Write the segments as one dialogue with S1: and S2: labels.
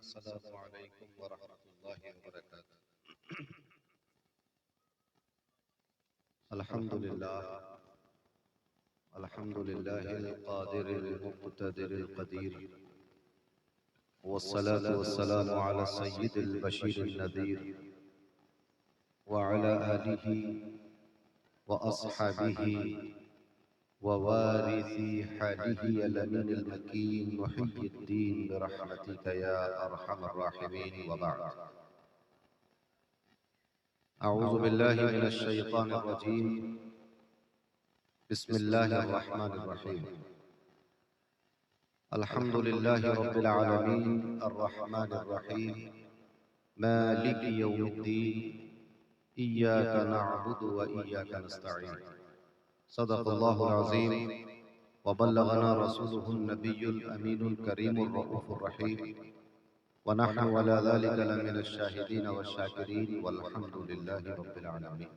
S1: अस्सलामु अलैकुम व रहमतुल्लाहि व बरकातुहू। अल्हम्दुलिल्लाहिल क़ादिरिल मुक़्तदिरिल क़दीर वस्सलातु वस्सलामु अला सय्यिदिल बशीरिन नज़ीर व अला आलिहि व अस्हाबिहि व वारिसी हालिहि अल अमीनिल मकीन मुहिय्यिद्दीन बिरहमतिका या अरहमर राहिमीन व बअद। अऊज़ु बिल्लाहि मिनश शैतानिर रजीम। बिस्मिल्लाहिर रहमानिर रहीम। अल्हम्दुलिल्लाहि रब्बिल आलमीन अर्रहमानिर रहीम मालिकि यौमिद्दीन इय्याका नअबुदु व इय्याका नस्तईन। सदक़ल्लाहुल अज़ीम व बल्लगना रसूलुहुन नबियुल अमीनुल करीमुर रऊफ़ुर रहीम व नहनु अला ज़ालिका लमिनश शाहिदीन वश्शाकिरीन वल्हम्दुलिल्लाहि रब्बिल आलमीन।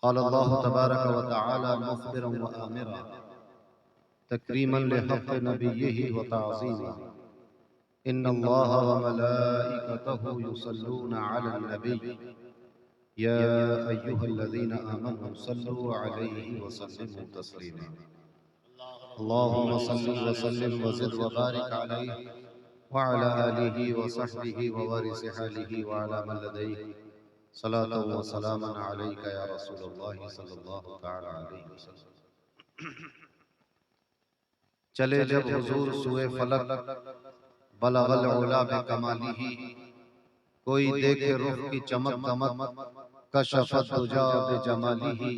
S1: क़ाल अल्लाहु तबारक व तआला मुख़बिरन व आमिरा तकरीमन लिहक़्क़ि नबिय्यिहि व तअज़ीमन। इन्नल्लाह व मलाइकतहु युसल्लूना अलन नबी या अय्युहल्लज़ीना आमनू सल्लू अलैहि व सल्लिमू तस्लीमा। अल्लाहुम्मा सल्लि व सल्लिम व ज़िद व बारिक अलैहि व अला आलिहि व सहबिहि व वारिस हालिहि व अला मन लदैहि सलातु व सलामन अलैका या रसूलल्लाह सल्लल्लाहु तआला अलैहि वसल्लम। चले जब हुजूर सुए फलक बलगल उला बिकमालिही, कोई देखे रुख की चमक दमक कशफत दुजा बिजमालिही।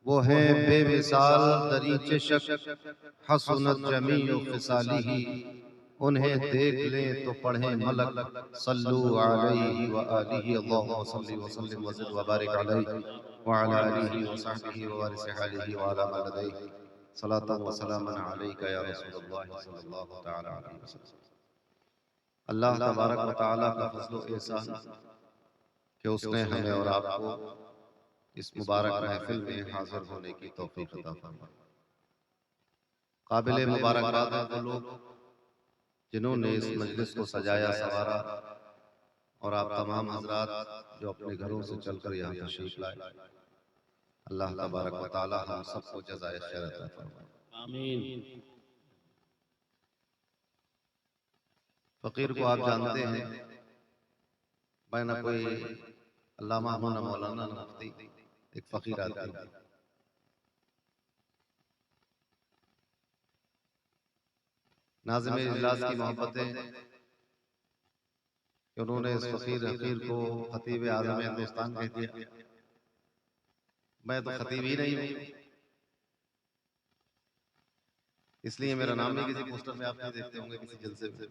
S1: वो है बेमिसाल दरीचे शक हसनत जमीउ खिसालिही। उन्हें देख लें तो पढ़ें मलक सल्लू अलैहि व आलिहि। अल्लाहुम्मा सल्लि व सल्लिम व ज़िद व बारिक अलैहि व अला आलिहि व सहबिहि व वारिस हालिहि व अला मन लदैहि सलातु व सलामन अलैका या रसूलल्लाह सल्लल्लाहु तआला अलैहि वसल्लम। अल्लाह तबारक व तआला का फज़्ल व एहसान कि उसने हमें और आपको इस मुबारक महफिल में हाजिर होने की तौफीक अता फरमाई। काबिल मुबारकबाद हैं वो लोग जिन्होंने इस मजलिस को सजाया संवारा और आप तमाम हजरात जो अपने घरों से चलकर यहाँ तशरीफ लाए। अल्लाह तबारक व तआला हम सबको जज़ाए खैर अता फरमाए। आमीन। फकीर को आप जानते हैं, मैं न कोई अल्लामा हूं न मौलाना न मुफ्ती, एक फकीर आदमी। नाज़िम इजलास की मोहब्बतें कि उन्होंने इस फकीर हकीर को खतीब आज़म हिंदुस्तान कह दिया। मैं तो खतीब ही नहीं हूं, इसलिए मेरा नाम भी किसी पोस्टर में आप नहीं देखते होंगे, किसी जलसे में।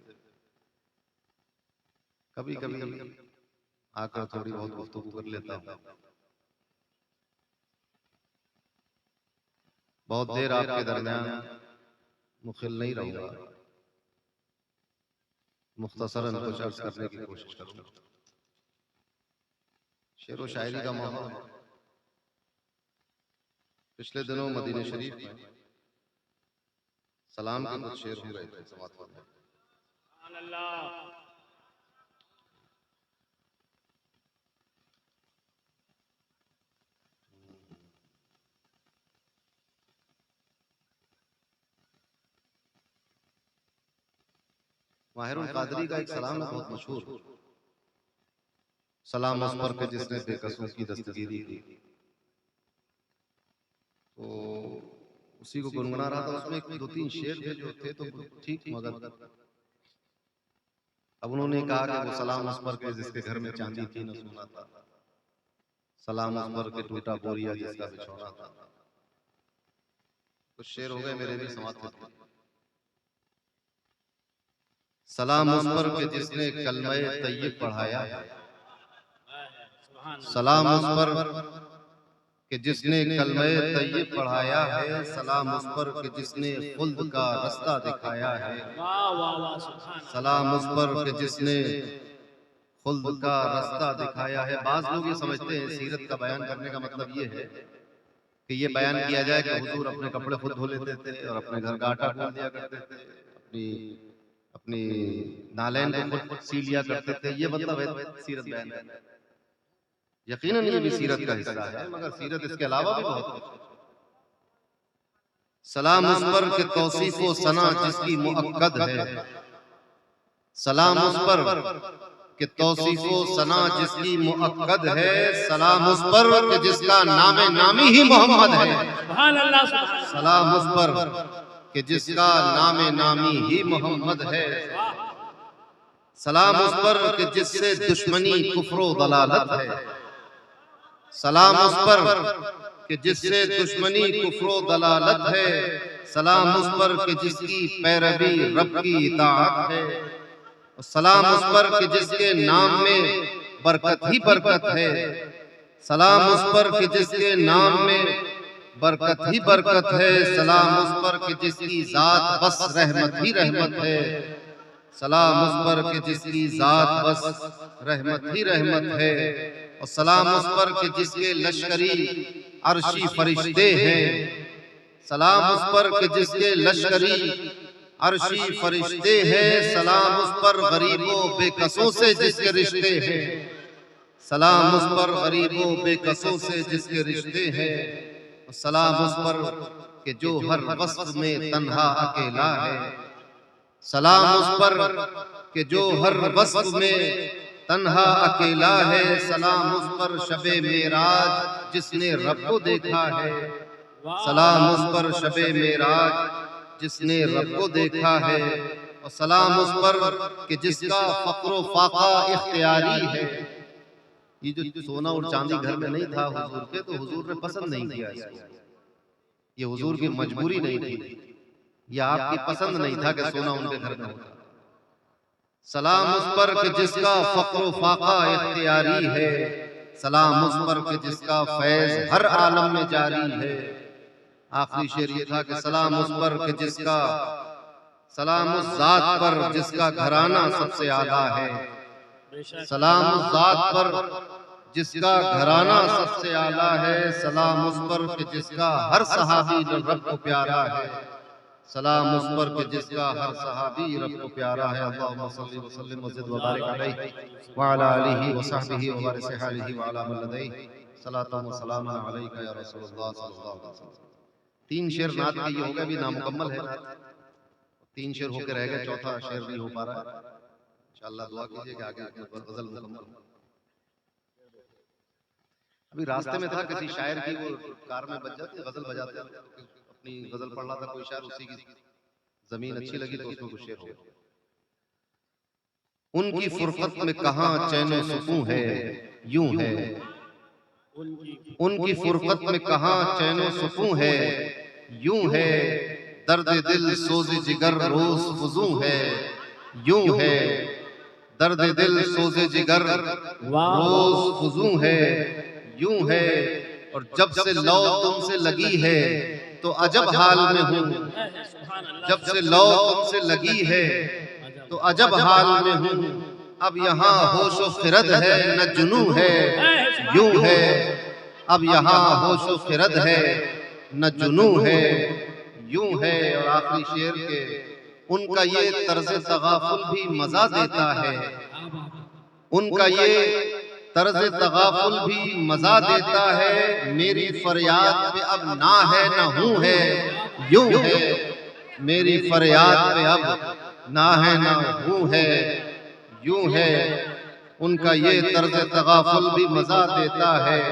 S1: कभी कभी आकर थोड़ी बहुत गुफ्तगू कर लेता हूं। बहुत देर आपके दरमियान मुखिल नहीं रहूंगा, मुख्तसरन कुछ अर्ज करने की कोशिश करूंगा। शेर व शायरी का माहौल। पिछले दिनों मदीने शरीफ में सलाम के कुछ शेर हो रहे थे समात में। माहिरुल कादरी का एक सलाम है बहुत मशहूर। सलाम उस पर के जिसने बेकसों की दस्तगीरी की। तो उसी को गुनगुना रहा था। उसमें दो तीन शेर थे जो थे तो ठीक, मगर अब उन्होंने कहा कि वो सलाम उस पर के जिसके घर में चांदी थी न सोना था, सलाम उस पर के टूटा बोरिया जिसका बिछौना था। कुछ शेर हो गए मेरे भी समाप्त थे। सलाम उस पर के जिसने कलमे तय्यब पढ़ाया है, सलाम उस पर कि जिसने कलमे तय्यब पढ़ाया है, सलाम उस पर कि जिसने खुल्द का रास्ता दिखाया है। सलाम उस पर कि जिसने खुल्द का रास्ता दिखाया है। बाज़ लोग ये समझते हैं सीरत का बयान करने का मतलब ये है कि ये बयान किया जाए कि हुजूर अपने कपड़े खुद धो लेते थे और अपने घर का आटा गूंद दिया करते थे, अपनी अपनी नालैन को खुद सी लिया करते थे। ये मतलब है सीरत बयान करना। यकीनन ये भी सीरत का हिस्सा है, मगर सीरत इसके अलावा भी बहुत कुछ है। सलाम उस पर के तौसीफ व सना जिसकी मुअक्कद है, सलाम उस पर कि तौसीफ व सना जिसकी मुअक्कद है, सलाम उस पर कि जिसका नामे नामी ही मोहम्मद है। सुभान अल्लाह। सलाम उस पर कि जिसका नामे नामी ही मोहम्मद है। सलाम उस पर कि जिससे दुश्मनी कुफ्र व दलालत है, सलाम उस पर कि जिससे दुश्मनी कुफ्र व दलालत है, सलाम उस पर कि जिसकी पैरवी रब की इताअत है, सलाम उस पर कि जिसके नाम में बरकत ही बरकत है, सलाम उस पर कि जिसके नाम में बरकत ही बरकत है, सलाम उस पर कि जिसकी जात बस रहमत ही रहमत है, सलाम उस पर कि जिसकी जात बस रहमत ही रहमत है, और सलाम उस पर कि जिसके लश्करी अर्शी फरिश्ते हैं, सलाम उस पर कि जिसके लश्करी अर्शी फरिश्ते हैं, सलाम उस पर गरीबों बेकसों से जिसके रिश्ते हैं, सलाम उस पर गरीबों बेकसों से जिसके रिश्ते हैं, सलाम उस पर कि जो हर वस्फ में तन्हा अकेला है, सलाम उस पर कि जो हर वस्फ में तन्हा अकेला है, सलाम उस पर शबे मेराज जिसने रब को देखा है, सलाम उस पर शबे मेराज जिसने रब को देखा है, और सलाम उस पर कि जिसका फक्र फाका इख्तियारी है। ये जो सोना और चांदी घर में नहीं था हुजूर के, तो हुजूर ने पसंद नहीं किया इसको, ये हुजूर की मजबूरी नहीं थी, या आपकी पसंद नहीं था कि सोना उनके घर में होता। सलाम उस पर कि जिसका फक्र फाका इख्तियारी है, सलाम उस पर कि जिसका फैज हर आलम में जारी है। आखिरी शेर ये था कि सलाम उस पर कि जिसका, सलाम उस जात पर जिसका घराना सबसे आला है, सलाम उस जात पर जिसका घराना सबसे आला है, सलाम उस पर कि जिसका हर सहाबी रब को प्यारा है, सलाम उस पर कि जिसका हर सहाबी रब को प्यारा है। अल्लाहुम्मा सल्ली व सल्लिम व ज़िद व बारिक अलैहि व अला आलिहि व सहबिहि व बारिक हालिहि व अला मन लदैहि सलातु व सलाम अलैका या रसूलल्लाह सल्लल्लाहु अलैहि वसल्लम। तीन शेर नात के ये हो गए, भी नामुकम्मल है नात, तीन शेर होकर रह गए, चौथा शेर नहीं हो पा रहा है। इंशाअल्लाह दुआ कीजिए कि आगे गजल मुकम्मल। अभी रास्ते में था, किसी शायर की वो कार में बज जाती गजल बजाते, अपनी गजल पढ़ रहा था कोई शायर, उसी की जमीन अच्छी लगी तो उसमें कुछ शेर हो। उनकी फुरकत में कहां चैनो सुकून है, यूं है, उनकी फुरकत में कहां चैनो सुकून है, यूं है, दर्द दिल सोज़े जिगर रोज फुजूं है, यूं है, दर्द दिल सोज़े जिगर रोज फुजूं है, यूं है, और जब से लौ तुमसे लगी है तो अजब हाल में हूं, जब से लौ तुमसे लगी है तो अजब हाल में हूं, अब यहाँ होशो खिरद है न जुनू है, यूं है, अब यहाँ होशो खिरद है न जुनू है, यूं है। और आखिरी शेर के, उनका ये तर्ज तगाफुल भी मजा देता है, उनका ये तर्ज तगाफुल भी मजा देता है, मेरी फरियाद पे अब ना है ना हूं है, यूं है, मेरी फरियाद पे अब ना है ना हूं है, यूं है, उनका ये तर्ज तगाफुल भी मजा देता है,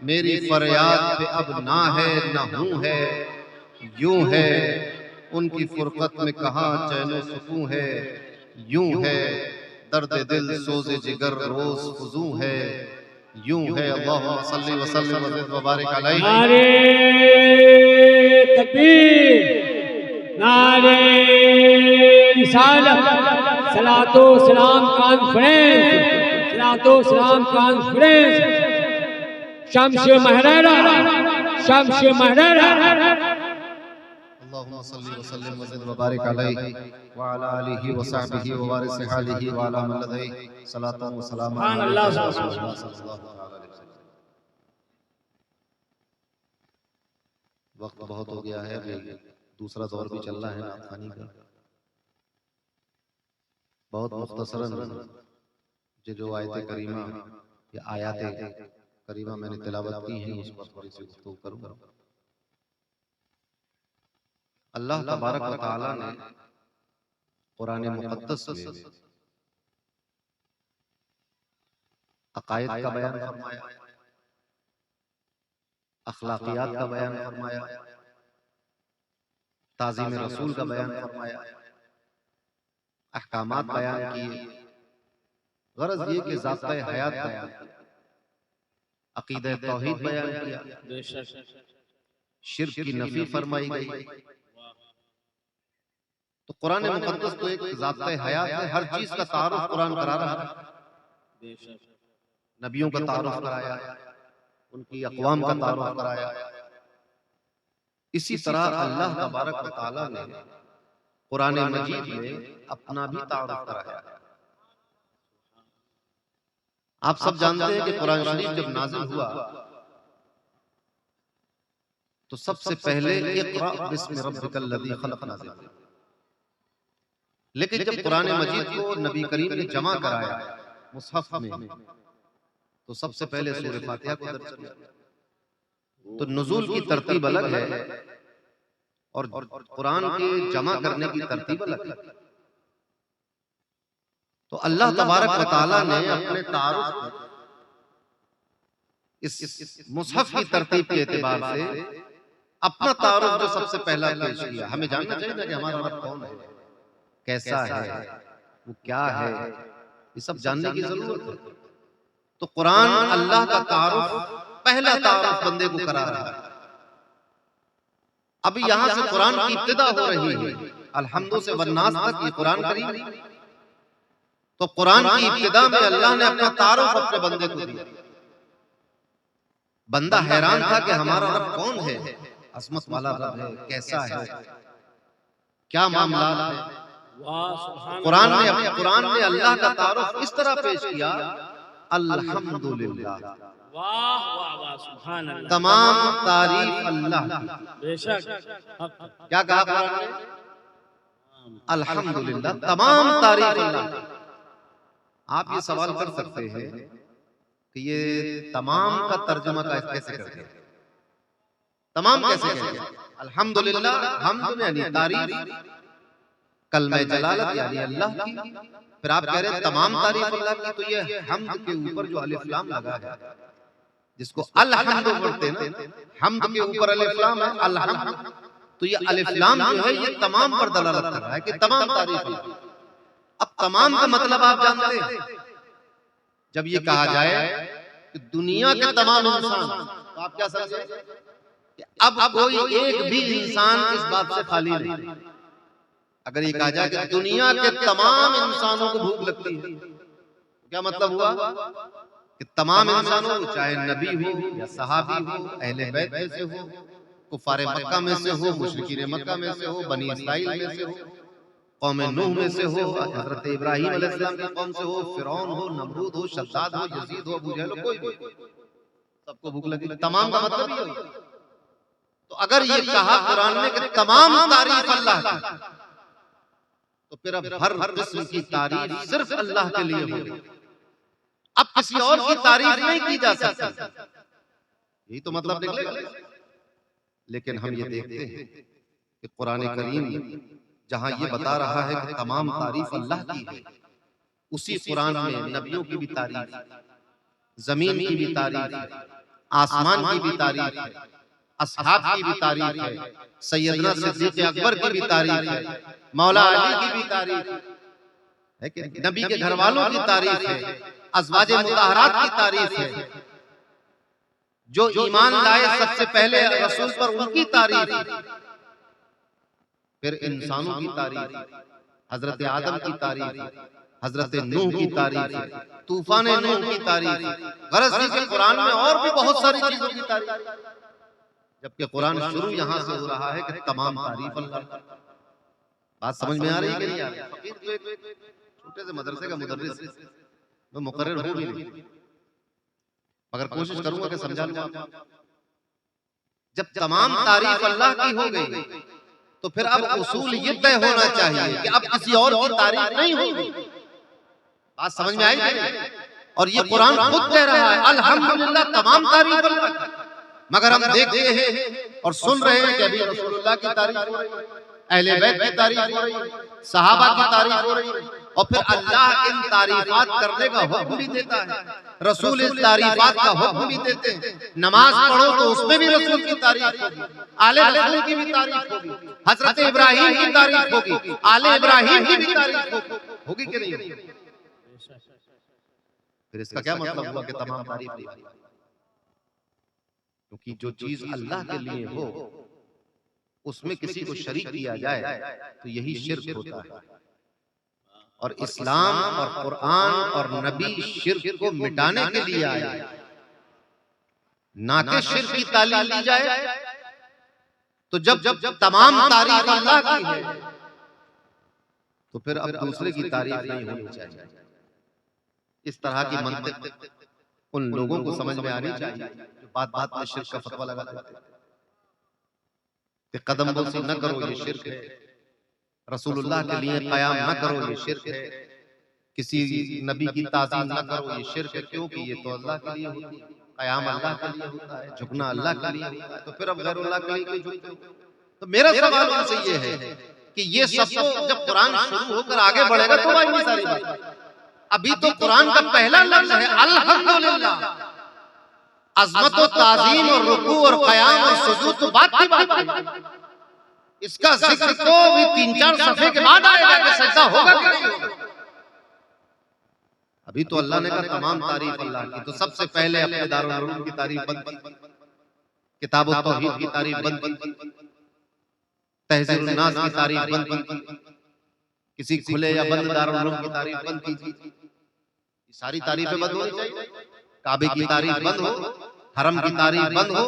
S1: मेरी फरियाद पे अब ना है ना हूं है, यूं है, उनकी फुरकत में कहां चैनो सुकून है, यूं है, दर्द दिल सोज़े जिगर रोज फुजूं है, यूं है। अल्लाहुम्मा सल्ली व सल्लिम व ज़िद व बारिक अलैहि।
S2: नारे तकबीर, नारे रिसालत, सलातो सलाम कॉन्फ्रेंस, सलातो सलाम कॉन्फ्रेंस, शम्स महरारा, शम्स महरारा।
S1: अल्लाहुम्मा सल्ली व सल्लिम व ज़िद व बारिक अलैहि व अला आलिहि व सहबिहि व बारिक हालिहि व अला मन लदैहि सलातु व सलाम अलैका या रसूलल्लाह सल्लल्लाहु अलैहि वसल्लम। वक्त बहुत हो गया है, अभी दूसरा दौर भी चल रहा है नात खानी का। बहुत मुख्तसरन जो आयत करीमा या आयात करीमा मैंने तिलावत की हैं उस पर थोड़ी सी गुफ्तगू करूंगा। अल्लाह तबारक व तआला ने कुरान मुक़द्दस में अक़ायद का बयान फरमाया, अखलाकियात का बयान फरमाया, ताज़ीम रसूल का बयान फरमाया, अहकामात बयान किए। गरज ये कि ज़ाब्ता हयात बयान किया, अक़ीदा तौहीद बयान किया, शिर्क की नफी फरमाई गई। तो कुरान मुक़द्दस तो एक ज़ाब्ता हयात है, हर चीज का तारुफ कुरान करा रहा है। नबियों का तारुफ कराया, उनकी अक़वाम का तारुफ कराया। इसी तरह अल्लाह तबारक व तआला ने कुरान मजीद में अपना भी तारुफ कराया। आप सब जानते हैं कि कुरान शरीफ जब नाज़िल हुआ तो सबसे पहले इक़रा बिस्मि रब्बिकल लज़ी खलक़ नाज़िल हुआ। लेकिन जब कुरान मजीद को नबी करीम ने जमा कराया मुसहफ में तो सबसे पहले सूरह फातिहा को दर्ज किया। तो नुज़ूल की तरतीब अलग है और कुरान के जमा करने की तरतीब अलग है। तो अल्लाह तबारक व तआला ने अपने तारुफ इस मुसहफ की तरतीब के एतबार से अपना तारुफ जो सबसे पहला पेश किया। हमें जानना चाहिए ना कि हमारा रब कौन है, कैसा है, वो क्या है, ये सब जानने की जरूरत है। तो कुरान अल्लाह का तारुफ, पहला तारुफ बंदे को करा रहा है। अभी यहां से कुरान की इब्तिदा हो रही है, अल्हम्दु से वन्नास तक ये कुरान करीम। तो कुरान की इब्तिदा में अल्लाह ने अपना तारुफ अपने बंदे को दिया। बंदा हैरान था कि हमारा रब कौन है, अज़मत वाला रब है, कैसा है, क्या मामला है। कुरान ने अल्लाह का तारुफ इस तरह पेश किया, अल्हम्दुलिल्लाह, तमाम तारीफ अल्लाह की। बेशक क्या कहा कुरान ने, अल्हम्दुलिल्लाह, तमाम तारीफ अल्लाह की। आप ये सवाल कर सकते हैं कि ये तमाम का तर्जुमा कैसे करते हैं, तमाम कैसे कहते हैं। अल्हम्दुलिल्लाह, हम्द यानी तारीफ, कलमे जलालत यानी अल्लाह की। फिर आप कह रहे हैं तमाम तारीफ अल्लाह की, तो ये हम्द के ऊपर जो अलिफ लाम लगा है, जिसको अल-हम्द बोलते हैं ना, हम्द के ऊपर अलिफ लाम है, अल-हम्द, तो ये अलिफ लाम जो है ये तमाम पर दलालत कर रहा है कि तमाम तारीफ अल्लाह। अब तमाम का मतलब आप जानते हैं, जब ये कहा जाए कि दुनिया के तमाम इंसान, तो आप क्या समझे कि अब कोई एक भी इंसान इस बात से खाली नहीं। अगर ये कहा जाए कि दुनिया के तमाम इंसानों को भूख लगती है, क्या मतलब हुआ कि तमाम इंसानों, चाहे नबी हो या सहाबी हो, अहले बैत में से हो, कुफारे मक्का में से हो, मुशरिकीन मक्का में से हो, बनी इस्राइल में से हो, कौम नूह में से हो, हजरत इब्राहीम अलैहिस्सलाम की कौम से हो, फिरौन हो, नमरूद हो, शद्दाद हो, यजीद हो, अबू जहल हो, कोई भी, सबको भूख लगी। तमाम का मतलब ही है। तो अगर ये कहा कुरान ने कि तमाम तारीफ अल्लाह की, तो फिर अब हर किस्म की तारीफ सिर्फ अल्लाह के लिए होगी, अब किसी और की तारीफ नहीं की जा सकती। यही तो मतलब निकलेगा। लेकिन हम ये देखते हैं कि कुरान करीम जहां ये बता रहा है कि तमाम तारीफ अल्लाह की है, उसी कुरान में नबियों की भी तारीफ, जमीन की भी तारीफ, आसमान की भी तारीफ है, असहाब की भी तारीफ है, सैयदना सिद्दीक़ अकबर की भी तारीफ है, मौला अली की भी तारीफ है कि नबी के घर वालों की तारीफ है, अज़वाजे मुतहरात की तारीफ है, जो ईमान लाए सबसे पहले रसूल पर उनकी तारीफ है, फिर इंसानों की तारीफ, हजरत आदम की तारीफ, हजरत नूह की तारीफ, तूफान नूह की तारीफ। गरज के कुरान में और भी बहुत सारी चीजों की तारीफ, जबकि कुरान शुरू यहां से हो रहा है कि तमाम तारीफ अल्लाह। बात समझ में आ रही है कि नहीं आ रही? छोटे से मदरसे का मुदर्रिस मैं मुकर्रिर हूं भी नहीं, मगर कोशिश करूंगा कि समझा लूं। जब तमाम तारीफ अल्लाह की हो गई तो फिर अब उसूल ये तय होना चाहिए कि अब किसी और की तारीफ नहीं होगी। बात समझ में आई? और ये कुरान खुद कह रहा है अल्हम्दुलिल्लाह, तमाम तारीफ अल्लाह की। मगर हम देखते हैं और सुन रहे हैं कि अभी रसूलुल्लाह की तारीफ हो रही है, अहले बैत की तारीफ हो रही है, सहाबा की तारीफ हो रही है, और फिर अल्लाह इन तारीफात करने का हुक्म भी देता है, रसूल इस तारीफात का हुक्म भी देते हैं। नमाज पढ़ो तो उसमें भी रसूल की तारीफ होगी, आले रसूल की भी तारीफ होगी, हजरत इब्राहिम की तारीफ होगी, आले इब्राहिम की भी तारीफ होगी कि नहीं होगी? फिर इसका क्या मतलब हुआ कि तमाम तारीफ नहीं? क्योंकि जो चीज अल्लाह के लिए हो उसमें किसी को शरीक किया जाए तो यही शिर्क होता है। और इस्लाम और कुरान और नबी शिर्क को मिटाने के लिए आए, ना कि शिर्क की तालीम दी जाए। तो जब तमाम तारीफ अल्लाह की है तो फिर अब दूसरे की तारीफ नहीं होनी चाहिए। इस तरह की मंतिक उन लोगों को समझ में आनी चाहिए जो बात बात में शिर्क का फतवा लगा देते हैं कि कदम बोसी न करो ये शिर्क है, रसूलुल्लाह के लिए कयाम न करो ये शिर्क है, किसी नबी की ताज़ीम न करो ये शिर्क है। क्योंकि ये तो अल्लाह के लिए होती है, कयाम अल्लाह के लिए होता है, झुकना अल्लाह के लिए होता है, तो फिर अब गैरुल्लाह के लिए क्यों झुकते हो? तो मेरा सवाल उनसे ये है कि ये सब जब कुरान शुरू होकर आगे बढ़ेगा तो भाई सारी बात, अभी तो कुरान का पहला लफ्ज है अल्हम्दुलिल्लाह, अज़मत और ताज़ीम और रुकू और क़याम और सुजूद तो बात की बात है। इसका जिक्र तो अभी 3-4 सफ़े के बाद आएगा कि सजदा होगा कि नहीं होगा। अभी तो अल्लाह ने कहा तमाम तारीफ अल्लाह की। तो सबसे पहले अपने दारुल उलूम की तारीफ बंद की, किताब तौहीद की तारीफ बंद की, तहज़ीरुन नास की तारीफ बंद की, किसी खुले या बंद दारुल उलूम की तारीफ बंद की। सारी तारीफें बंद होनी चाहिए। काबे की तारीफ बंद हो, हरम की तारीफ बंद हो,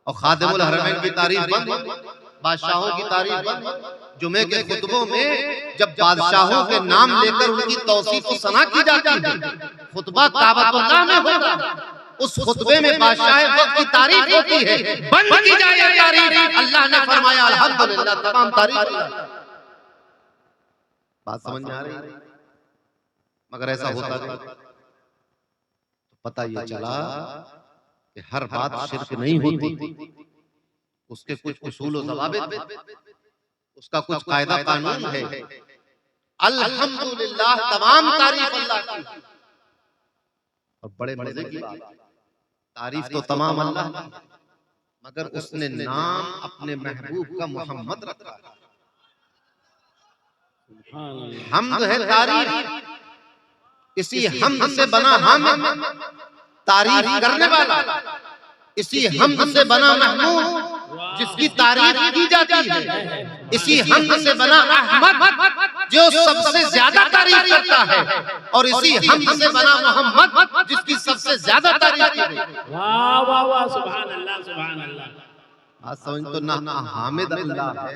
S1: और खादिमुल हरमैन की तारीफ बंद हो, बादशाहों की तारीफ बंद हो। जुमे के खुतबों में जब बादशाहों के नाम लेकर उनकी तौसीफ और सना की जाती है, खुतबा काबतुल्लाह में होता है, उस खुतबे में बादशाह वक्त की तारीफ होती है, बंद की जाए तारीफ। अल्लाह ने फरमाया अल्हम्दुलिल्लाह, तमाम तारीफ अल्लाह। बात समझ में आ रही है? मगर ऐसा होता नहीं। तो पता ये चला कि हर बात शिर्क नहीं होती, उसके कुछ उसूल और ज़वाबित, उसका कुछ कायदा कानून है। अल्हम्दुलिल्लाह, तमाम तारीफ अल्लाह की। और बड़े मजे की बात, तारीफ तो तमाम अल्लाह की, मगर उसने नाम अपने महबूब का मोहम्मद रखा है। हम्द है तारीफ, इसी हम्द से बना हामिद, तारीफ करने वाला, इसी हम्द से बना महमूद जिसकी तारीफ की जाती है, इसी हम्द से बना अहमद जो सबसे ज्यादा तारीफ करता है, और इसी हम्द से बना मोहम्मद जिसकी सबसे ज्यादा तारीफ की जाती है।
S2: वाह वाह वाह, सुभान अल्लाह सुभान अल्लाह।
S1: आज समझ तो ना हामिद अल्लाह है,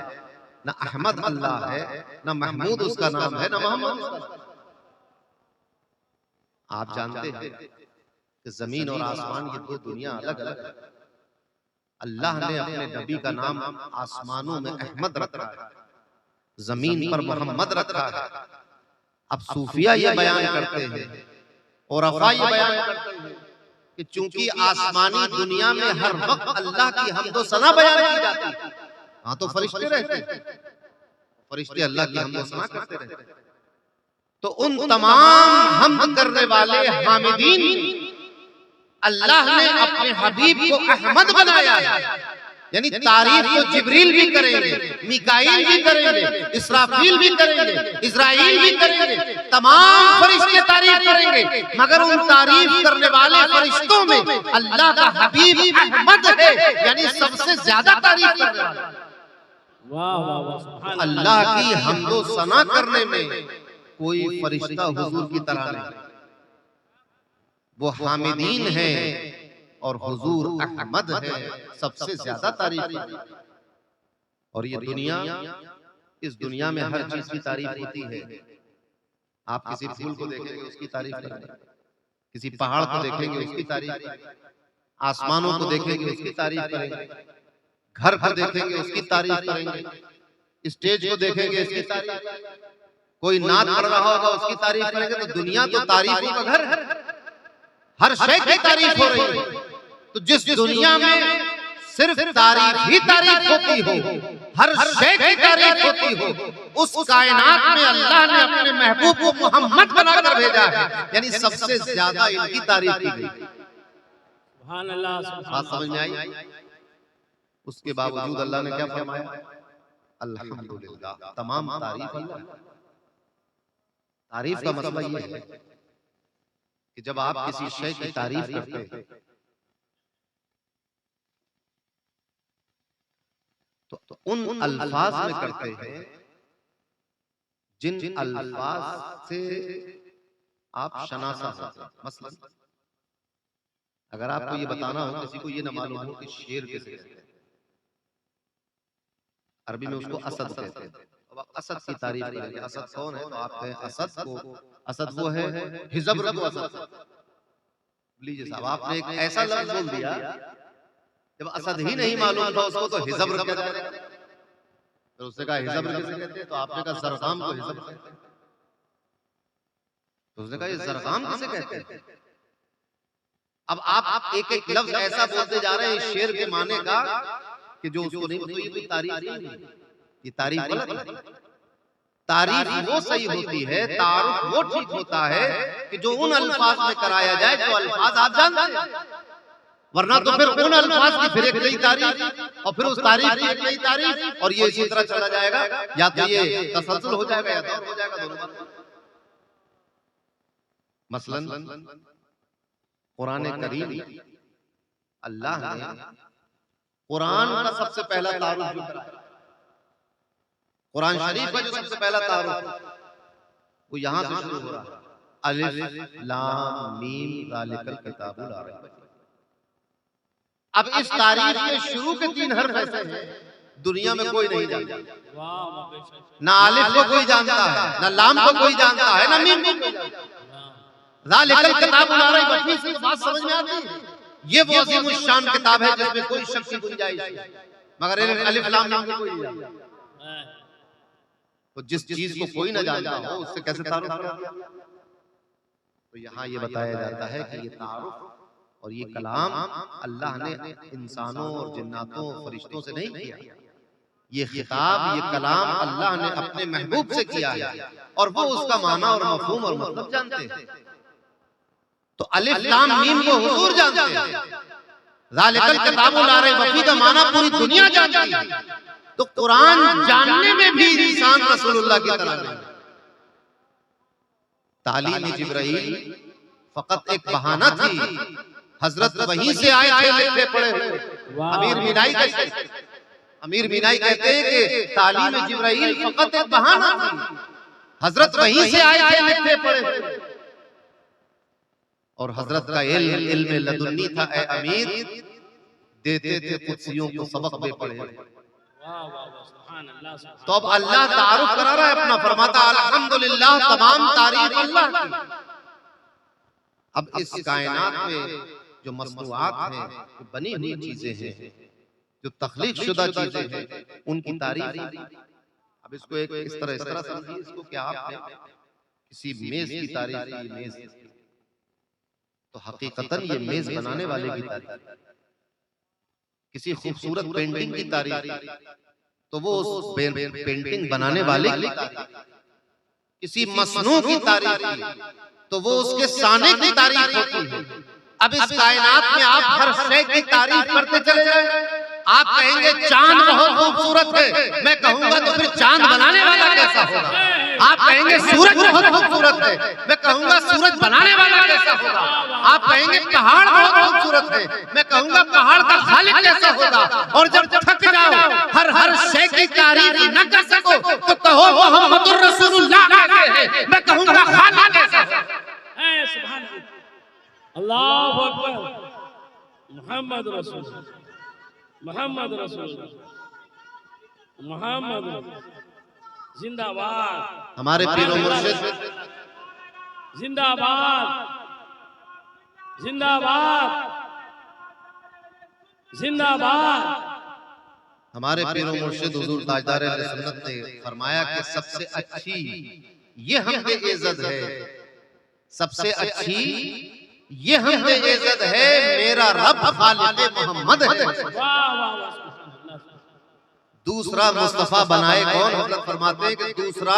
S1: ना अहमद अल्लाह है, ना महमूद उसका नाम है, ना मोहम्मद। आप जानते हैं कि जमीन और आसमान की दो दुनिया अलग अलग है। अल्लाह ने अपने नबी का नाम आसमानों में अहमद रखा है, जमीन पर मोहम्मद रखा है। अब सूफिया ये बयान करते हैं और अफा ये बयान करते हैं कि चूंकि आसमानी दुनिया में हर वक्त अल्लाह की हम्दो सना बयान की जाती है, हाँ तो फरिश्ते रहते हैं, फरिश्ते अल्लाह की हम्दो सना करते रहते हैं। तो उन तमाम हम्द करने वाले हामिदीन अल्लाह ने अपने हबीब को अहमद बनाया है। यानी तारीफ तो जिब्रील भी करेंगे, मिकाईल भी करेंगे, इसराफील भी करेंगे, इज़राइल भी करेंगे, तमाम फरिश्ते तारीफ करेंगे, मगर उन तारीफ करने वाले फरिश्तों में अल्लाह का हबीब अहमद है, यानी सबसे ज्यादा तारीफ करने वाला।
S2: वाह वाह वाह,
S1: अल्लाह की हम्दो सना करने में कोई फरिश्ता हुजूर की तरह नहीं, वो हामिदीन है और हुजूर अहमद है, सबसे ज्यादा तारीफ। और ये दुनिया, इस दुनिया में हर चीज की तारीफ होती है। आप किसी फूल को देखेंगे उसकी तारीफ करेंगे, किसी पहाड़ को देखेंगे उसकी तारीफ करेंगे, आसमानों को देखेंगे उसकी तारीफ करेंगे, घर को देखेंगे उसकी तारीफ करेंगे, स्टेज को देखेंगे इसकी तारीफ, कोई नात पढ़ रहा होगा उसकी तारीफ करेंगे तो दुनिया तो तारीफों का घर, हर शय की तारीफ हो रही है। तो जिस दुनिया में सिर्फ तारीफ ही तारीफ होती हो, हर शय की तारीफ होती हो, उस कायनात में अल्लाह ने अपने महबूब को मोहम्मद बनाकर भेजा है, यानी सबसे ज्यादा इनकी तारीफ की गई।
S2: सुभान अल्लाह,
S1: बात समझ में आई? उसके बावजूद अल्लाह ने क्या फरमाया? अल्हम्दुलिल्लाह, तमाम तारीफ अल्लाह। तारीफ का मतलब ये है कि जब आप किसी शय की तारीफ करते हैं तो उन अल्फाज में करते हैं जिन अल्फाज से आप शनासा होते हैं। मसलन अगर आपको ये बताना हो, किसी को ये न मालूम हो कि शेर किसे कहते हैं, अरबी में उसको असद कहते हैं। अब असद की तारीफ करेंगे, असद कौन है? तो आप कहें असद को, असद वो है हिजब्र को असद। लीजिए साहब, आपने एक ऐसा लफ्ज बोल दिया, जब असद ही नहीं मालूम था उसको तो हिजब्र कहते हैं। तो उसने कहा हिजब्र किसे कहते हैं? तो आपने कहा जरगाम को हिजब्र कहते हैं। तो उसने कहा ये जरगाम किसे कहते हैं? अब आप एक एक लफ्ज ऐसा बोलते जा रहे हैं शेर के माने का कि जो उसको नहीं, तो ये कोई तारीफ नहीं है, ये तारीफ गलत है। तारीफ वो सही होती है, तारुफ वो ठीक होता है कि जो उन अल्फाज में कराया जाए जो अल्फाज आप जानते हैं, वरना तो फिर उन अल्फाज की फिर एक नई तारीफ और फिर उस तारीफ की एक नई तारीफ, और ये इसी तरह चला जाएगा, या तो ये तसलसल हो जाएगा या दौर हो जाएगा, दोनों बार। मसलन कुरान करीम, अल्लाह ने कुरान का सबसे पहला तारुफ जो कराया, कुरान शरीफ का जो सबसे पहला तारुफ, वो यहां से शुरू हो रहा है, अलिफ लाम मीम ज़ालिकल किताबु ला रैब फीह। अब इस तारीफ के शुरू के 3 हर्फ ऐसे हैं दुनिया में कोई नहीं जानता। ना अलिफ को कोई जानता है, ना लाम को कोई जानता है, ना मीम को कोई जानता है। ज़ालिकल किताबु ला रैब फीह से बात समझ में आती है? ये वो अज़ीमुश शान किताब है जिसमें कोई शक की गुंजाइश नहीं, मगर अलिफ लाम मीम को कोई नहीं जानता। तो जिस चीज को कोई न जानता हो उससे कैसे तारुफ कर दिया? तो यहाँ ये बताया जाता है कि ये तारुफ और ये कलाम अल्लाह ने इंसानों और जिन्नातों फरिश्तों से नहीं किया। ये खिताब, ये कलाम अल्लाह ने अपने महबूब से किया है, और वो उसका माना और मफहूम और मतलब जानते हैं। तो अलिफ लाम मीम को हुजूर जानते हैं, ज़ालिकल किताबु ला रैब फीह का माना पूरी दुनिया जानती है। तो कुरान जानने में भी इंसान रसूलुल्लाह की तरह नहीं। तालीम जिब्राइल फकत एक बहाना थी, हजरत वहीं से आए थे लिखे पढ़े हुए। अमीर मीनाई कहते हैं कि तालीम जिब्राइल फकत एक बहाना थी, हजरत वहीं से आए थे लिखे पढ़े हुए, और हजरत का इल्म लदुन्नी था। ए अमीर, देते थे कुदसियों को सबक बे पढ़े। तो अब अल्लाह तारुफ करा रहा है अपना, फरमाता अल्हम्दुलिल्लाह, तमाम तारीफ अल्लाह की। अब इस कायनात में जो मसनूआत हैं, जो बनी हुई चीजें हैं, जो तख्लीक शुदा चीजें हैं, उनकी तारीफ। अब इसको एक इस तरह समझिए इसको कि आपने किसी मेज की तारीफ की, मेज, तो हकीकतन ये मेज बनाने वाले की तारीफ। किसी खूबसूरत पेंटिंग की तारीफ, तो वो उस पेंटिंग बनाने वाले की तारीफ। किसी मसनू की तारीफ, तो वो उसके साने की तारीफ होती है। अब इस कायनात में आप हर शय की तारीफ करते चले जाएं। आप कहेंगे चांद बहुत खूबसूरत है, मैं कहूंगा तो फिर चांद बनाने वाला कैसा होगा? आप कहेंगे सूरज बहुत खूबसूरत है, मैं कहूंगा सूरज बनाने वाला कैसा होगा? आप कहेंगे पहाड़ बहुत खूबसूरत है, मैं कहूंगा पहाड़ का खालिक कैसा होगा? और जब थक जाओ, हर शय की तारीफ न कर सको, तो कहो मोहम्मदुर रसूलुल्लाह कहते हैं, मैं कहूंगा खालिक कैसा होगा?
S2: सुभान अल्लाह अकबर, मोहम्मद रसूल, मोहम्मद रसूल, मोहम्मद जिंदाबाद।
S1: हमारे पीर मुर्शिद
S2: जिंदाबाद, जिंदाबाद, जिंदाबाद।
S1: हमारे पीर मुर्शिद हुजूर ताजदार अहले सुन्नत ने फरमाया कि सबसे अच्छी ये हमदे इज्जत है। सबसे अच्छी ये हमदे इज्जत है, मेरा रब खालिक मोहम्मद है। दूसरा मुस्तफा बनाए कौन? हजरत फरमाते हैं कि दूसरा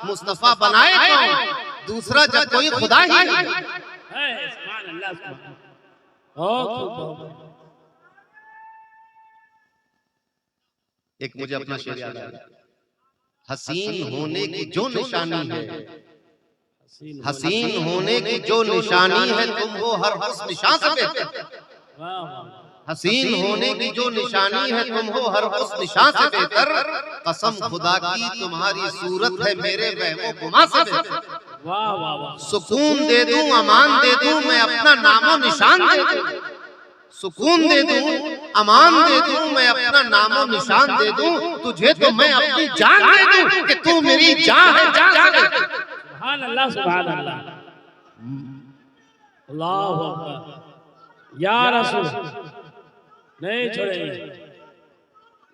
S1: मुस्तफा बनाए कौन? दूसरा जब कोई खुदा ही नहीं। एक मुझे अपना शेर याद आया, हसीन होने की जो निशानी है, हसीन होने की जो निशानी है, तुम हो हर उस निशान से बेहतर। हसीन होने की जो निशानी है, तुम हो हर उस निशान से बेहतर। कसम खुदा की तुम्हारी सूरत है मेरे वहमो गुमा से बेहतर। सुकून दे दूं, अमान दे दूं, मैं अपना नामो निशान दे दूं। सुकून दे दूं, अमान दे दूं, मैं अपना नामो निशान दे दूं। तुझे तो मैं अपनी जान दे दूं कि तू मेरी जान है, जान से।
S2: सुभान अल्लाह, सुभान अल्लाह, अल्लाहू अकबर। या रसूल नहीं छोड़ेंगे,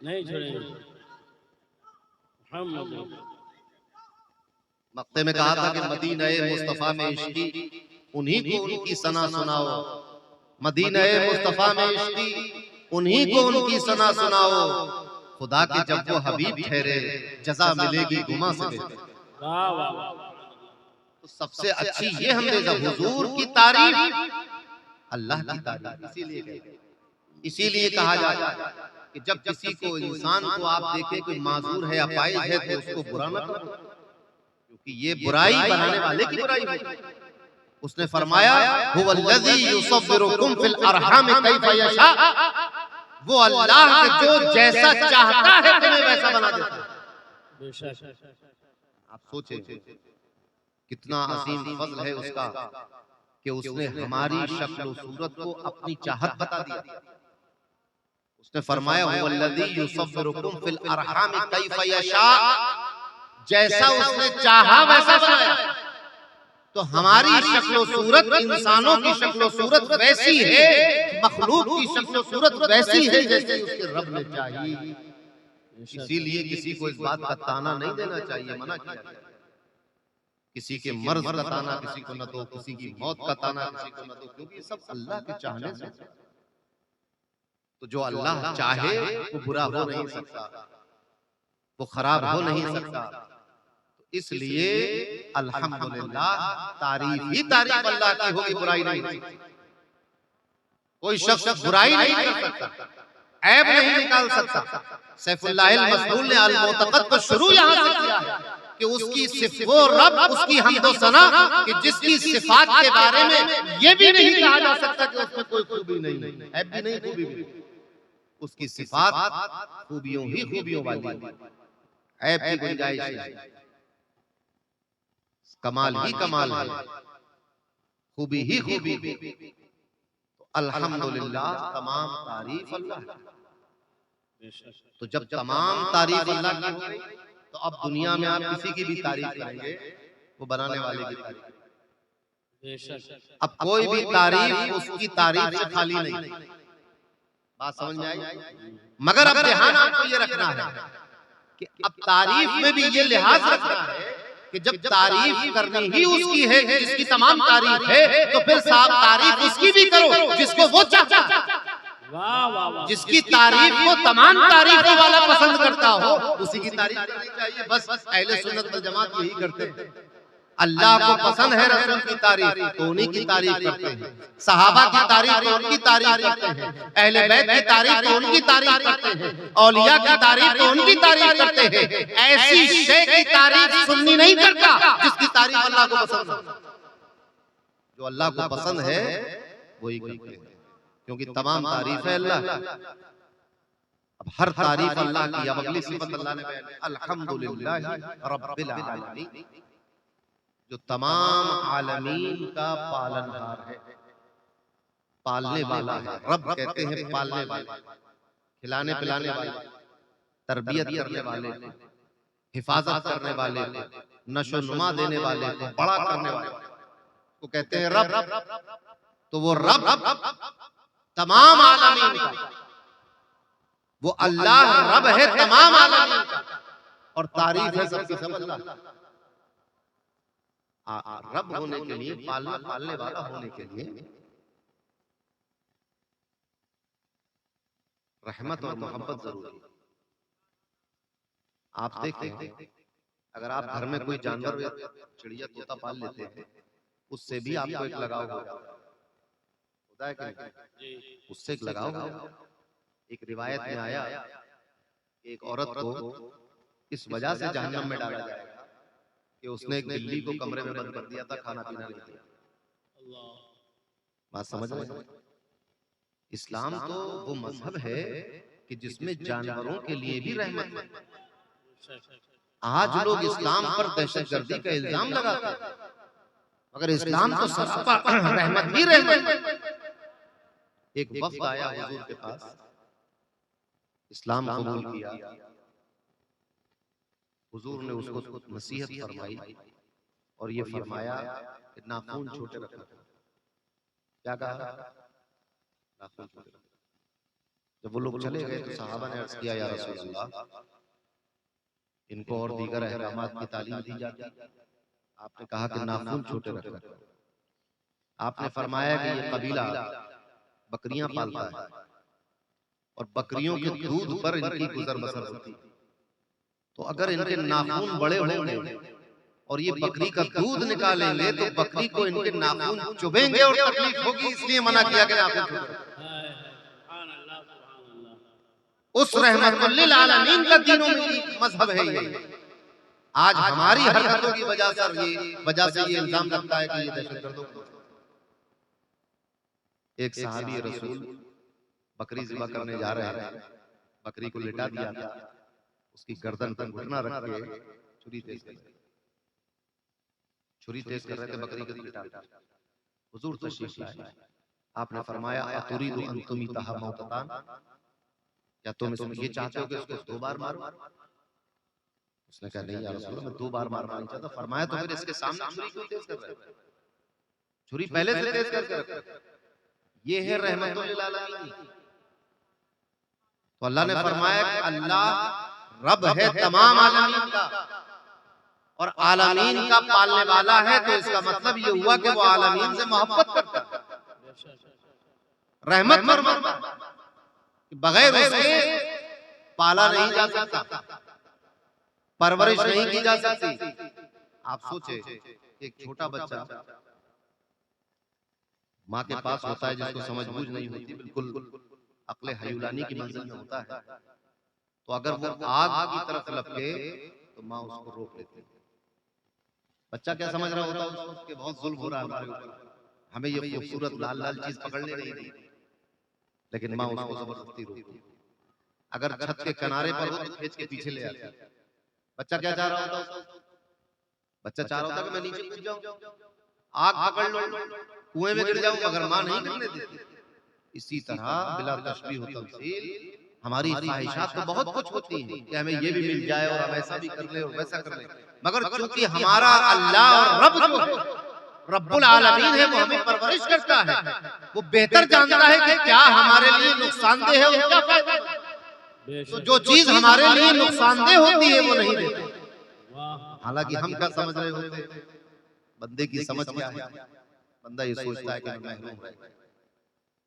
S2: नहीं छोड़ेंगे।
S1: मक्ते में कहा था कि मदीना मुस्तफा में इश्की, उन्हीं को उनकी सना सुनाओ। मदीना मुस्तफा में इश्की, उन्हीं को उनकी सना सुनाओ। खुदा के जब वो हबीब ठहरे, जज़ा मिलेगी गुमा से बेहतर। तो सबसे अच्छी ये हमने हुजूर की तारीफ, अल्लाह की तारीफ। इसीलिए कहा जाता है कि जब किसी को, इंसान को आप देखें कि माजूर है, अपाहिज है, तो उसको बुरा न करो, क्योंकि ये बुराई बनाने वाले की बुराई है। उसने फरमाया हुवल्लज़ी युसव्विरुकुम फिल अरहाम कैफ़ यशा, वो अल्लाह जो जैसा चाहता है तुम्हें वैसा बना देता है। आप सोचें कितना असीम फज़ल है उसका कि उसने हमारी शक्ल और सूरत को अपनी चाहत बता दिया। उसने फरमाया हुवल्लज़ी युसव्विरुकुम फिल अरहाम कैफ़ यशा, जैसा उसने चाहा वैसा बनाया। तो हमारी शक्ल सूरत, इंसानों की शक्ल सूरत वैसी है, मखलूक की शक्ल सूरत वैसी है जैसे उसके रब ने चाहिए। इसीलिए किसी को इस बात का ताना नहीं देना चाहिए, मना किया गया। किसी के मर्ज का ताना किसी को न दो, किसी की मौत का ताना किसी को न दो, क्योंकि सब अल्लाह के चाहने से। तो जो अल्लाह चाहे वो बुरा हो नहीं सकता, वो खराब हो नहीं सकता। इसलिए अल्हम्दुलिल्लाह, तारीफ ही तारीफ अल्लाह की होगी, बुराई नहीं। कोई शख्स बुराई नहीं कर सकता, ऐब नहीं निकाल सकता। सैफुल्लाह मसलूल ने अल-मुतक़द को शुरू यहाँ से किया है कि उसकी वो रब, उसकी हम्दो सना कि जिसकी सिफात के बारे में ये भी नहीं कहा जा सकता कि उसमें कोई खूबी नहीं, ऐब भी नहीं, खूबी भी। उसकी सिफात खूबियों ही खूबियों वाली, ऐब की गुंजाइश नहीं, कमाल ही कमाल है, खूबी ही खूबी। तो अल्हम्दुलिल्लाह, तमाम तारीफ अल्लाह। तो जब तमाम तारीफ अल्लाह की हो गई, तो अब दुनिया में आप किसी की भी तारीफ करेंगे, वो बनाने वाले की तारीफ। अब कोई भी तारीफ उसकी तारीफ से खाली नहीं। बात समझ में आई? मगर अब ध्यान आपको ये रखना है कि अब तारीफ में भी ये लिहाज रखना है कि जब तारीफ करनी ही उसकी है जिसकी तमाम तारीफ है, तो फिर तारीफ उसकी भी करो जिसको वो चाहता है। जिसकी तारीफ को तमाम तारीफों वाला पसंद करता हो, उसी की तारीफ करनी चाहिए। बस अहले सुन्नत वल जमात यही करते हैं। अल्लाह को पसंद है रसूल की तारीफ, तो उन्हीं की तारीफ करते हैं। सहाबा की तारीफ तो उनकी तारीफ करते हैं, अहले बैत की तारीफ तो उनकी तारीफ करते हैं, औलिया की तारीफ तो उनकी तारीफ करते हैं। ऐसी शय की तारीफ सुन्नी नहीं करता जिसकी तारीफ अल्लाह को पसंद है। जो अल्लाह को पसंद है वही करते हैं, क्योंकि तमाम तारीफ है अल्लाह। अब हर तारीफ अल्लाह की। अब अगली सिफत अल्लाह ने बयान की, अल्हम्दुलिल्लाह रब्बिल आलमीन, जो तमाम आलमीन का पालनहार है, पालने वाला है। रब कहते हैं पालने वाले, खिलाने पिलाने वाले, तरबियत करने वाले, हिफाजत करने वाले, नशो नुमा देने वाले, बड़ा करने वाले को कहते हैं रब। तो वो रब तमाम आलमीन का, वो अल्लाह रब है तमाम आलमीन का, और तारीफ है सबकी सब अल्लाह। रब होने के लिए, पालने वाला होने के लिए रहमत और मोहब्बत जरूरी है। आप देखें, अगर आप घर में कोई जानवर या चिड़िया तोता पाल लेते हैं, उससे भी आपको एक लगाव होता है कि नहीं? उससे एक लगाव है। एक रिवायत में आया, एक औरत को इस वजह से जहन्नम में डाला जाएगा कि उसने एक बिल्ली को कमरे में बंद कर दिया था, खाना पीना नहीं दिया। बात समझ रहे हैं? इस्लाम तो वो मजहब है कि जिसमें जानवरों के लिए भी रहमत है। आज लोग इस्लाम पर दहशतगर्दी का इल्जाम लगाते हैं, मगर इस्लाम तो सरापा रहमत ही रहमत। एक वफ्द आया हुजूर के पास, इस्लाम कबूल किया। हुजूर ने उसको नसीहत फरमाई और ये फरमाया कि नाखून छोटे रखना। क्या कहा? नाखून छोटे रखना। जब वो लोग चले गए तो सहाबा ने अर्ज किया, या रसूल अल्लाह, इनको और दीगर अहकामात की तालीम दी जाती। आपने कहा कि नाखून छोटे रखना। आपने फरमाया कि ये कबीला बकरियां पालता है और बकरियों के दूध पर इनकी गुजर बसर होती है, तो अगर इनके नाखून बड़े होंगे और ये बकरी का दूध निकालेंगे तो बकरी को इनके नाखून चुभेंगे और तकलीफ होगी, इसलिए मना किया कि नाखून छोटे रखो। उस रहमतुल्लिल आलमीन का दीनों में मजहब है ये। आज हमारी हरकतों की वजह से ये इल्जाम लगता है कि ये दहशतगर्दों को। एक सहाबी रसूल बकरी ज़िबा करने जा रहे हैं, बकरी को लिटा दिया, उसकी गर्दन पर घुटना रख के छुरी तेज कर रहे थे, बकरी को लिटा दिया। हुजूर तशरीफ लाए, आपने फरमाया, अतुरीदु अन तुमीतहा मौततान, क्या तुम ये चाहते हो कि उसको 2 बार मारो? उसने कहा, नहीं या रसूल अल्लाह, मैं 2 बार मारना नहीं चाहता। फरमाया, तो फिर इसके सामने छुरी क्यों तेज कर रहे हो? छुरी पहले से तेज करके रखो। ये है रहमतुल लिल आलमीन। तो अल्लाह ने फरमाया कि अल्लाह रब है तमाम आलमीन का और आलमीन का पालने वाला है, तो इसका मतलब ये हुआ कि वो आलमीन से मोहब्बत करता है, रहमत फरमाता है, बगैर उसके पाला नहीं जा सकता, परवरिश नहीं की जा सकती। आप सोचे, एक छोटा बच्चा माँ के पास होता है, जिसको समझ बूझ नहीं होती, बिल्कुल अक्ले हयुलानी की मंजिल में होता है, तो अगर वो आग की तरफ लपके तो माँ उसको रोक लेती है। बच्चा क्या समझ रहा होता है उसको कि बहुत जुल्म हो रहा है हमारे ऊपर, हमें ये खूबसूरत लाल लाल चीज पकड़ने नहीं दी, लेकिन माँ उसको जबरदस्ती रोकती है। अगर छत के किनारे पर हो तो खींच के पीछे ले आती है। बच्चा क्या चाह रहा होता है? बच्चा चाह रहा होता है कि मैं नीचे कूद जाऊं, आग पकड़ लो, कुएं में गिर जाऊं, मगर माँ नहीं गिरने देती। इसी तरह बिला तशबीह व तमसील हमारी ख्वाहिशात तो बहुत कुछ होती हैं कि हमें ये भी मिल जाए और हम ऐसा भी कर ले और वैसा कर ले, मगर चूंकि हमारा अल्लाह और रब जो है, रब्बुल आलमीन है, वो हमें परवरिश करता है, वो बेहतर जानता है कि क्या हमारे लिए नुकसानदेह है और क्या फायदा। तो जो चीज हमारे लिए नुकसानदेह होती है वो नहीं देता। हालांकि हम क्या समझ रहे होते, बंदे की समझ क्या है? बंदा ये सोचता है कि मैं महरूम है,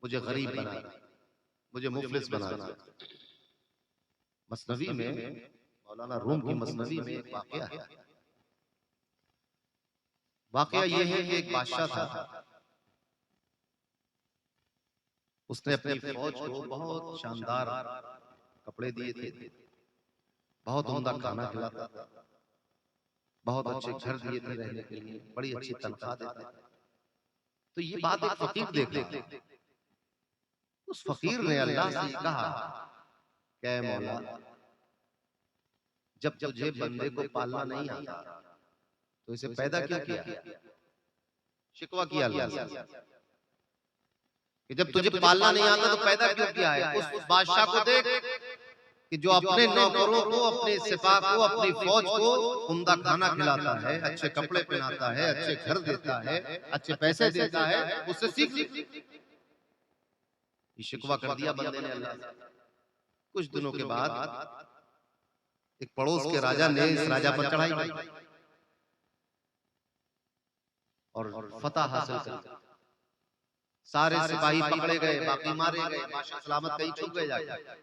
S1: मुझे गरीब बना, मुझे मुफलिस बना। मसनवी में, मौलाना रूम की मसनवी में एक वाकया है। वाकया ये है कि एक बादशाह था, उसने अपनी फौज को बहुत शानदार कपड़े दिए थे, बहुत उम्दा खाना खिलाता था, बहुत अच्छे घर दिए थे रहने के लिए, बड़ी अच्छी तनख्वाह देते थे। तो ये बात एक फकीर देखा। उस फकीर ने अल्लाह से कहा, क्या मौला, जब तुझे बंदे को पालना नहीं आता तो इसे पैदा क्यों किया? शिकवा किया अल्लाह से कि जब तुझे पालना नहीं आता तो पैदा क्यों किया है? उस बादशाह को देख कि जो अपने नौकरों को, अपने सिपाह को, अपनी फौज को उम्दा खाना खिलाता है, अच्छे कपड़े पहनाता है, अच्छे घर देता है, अच्छे पैसे देता है, उससे सीख। शिकवा कर दिया बंदे ने अल्लाह से। कुछ दिनों के बाद एक पड़ोस के राजा ने इस राजा पर चढ़ाई की। और फतह हासिल कर, सारे सिपाही पकड़े गए, बाकी मारे गए, बादशाह सलामत कहीं छुप गए जाके।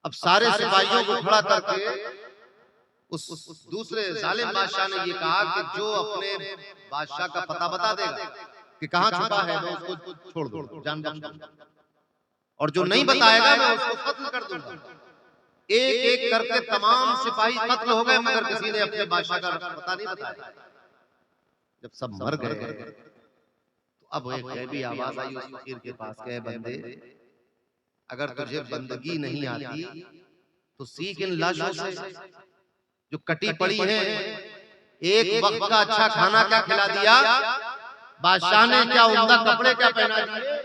S1: अब सारे सिपाहियों को खड़ा करके उस दूसरे जालिम बादशाह ने ये कहा कि जो अपने बादशाह का पता बता देगा कि कहाँ छुपा है, मैं उसको छोड़ दूंगा, जान बख्श, और जो नहीं बताएगा मैं उसको कत्ल कर दूंगा। एक एक करके तमाम सिपाही कत्ल हो गए, मगर किसी ने अपने बादशाह का पता नहीं बताया। जब सब मर गए तो अब एक गैबी आवाज आई उस फकीर के पास के, बंदे अगर तुझे बंदगी नहीं आती तो सीख इन लाशों से जो कटी पड़ी है। एक वक्त का अच्छा खाना क्या खिला दिया बादशाह ने, क्या उम्दा कपड़े क्या पहना दिए,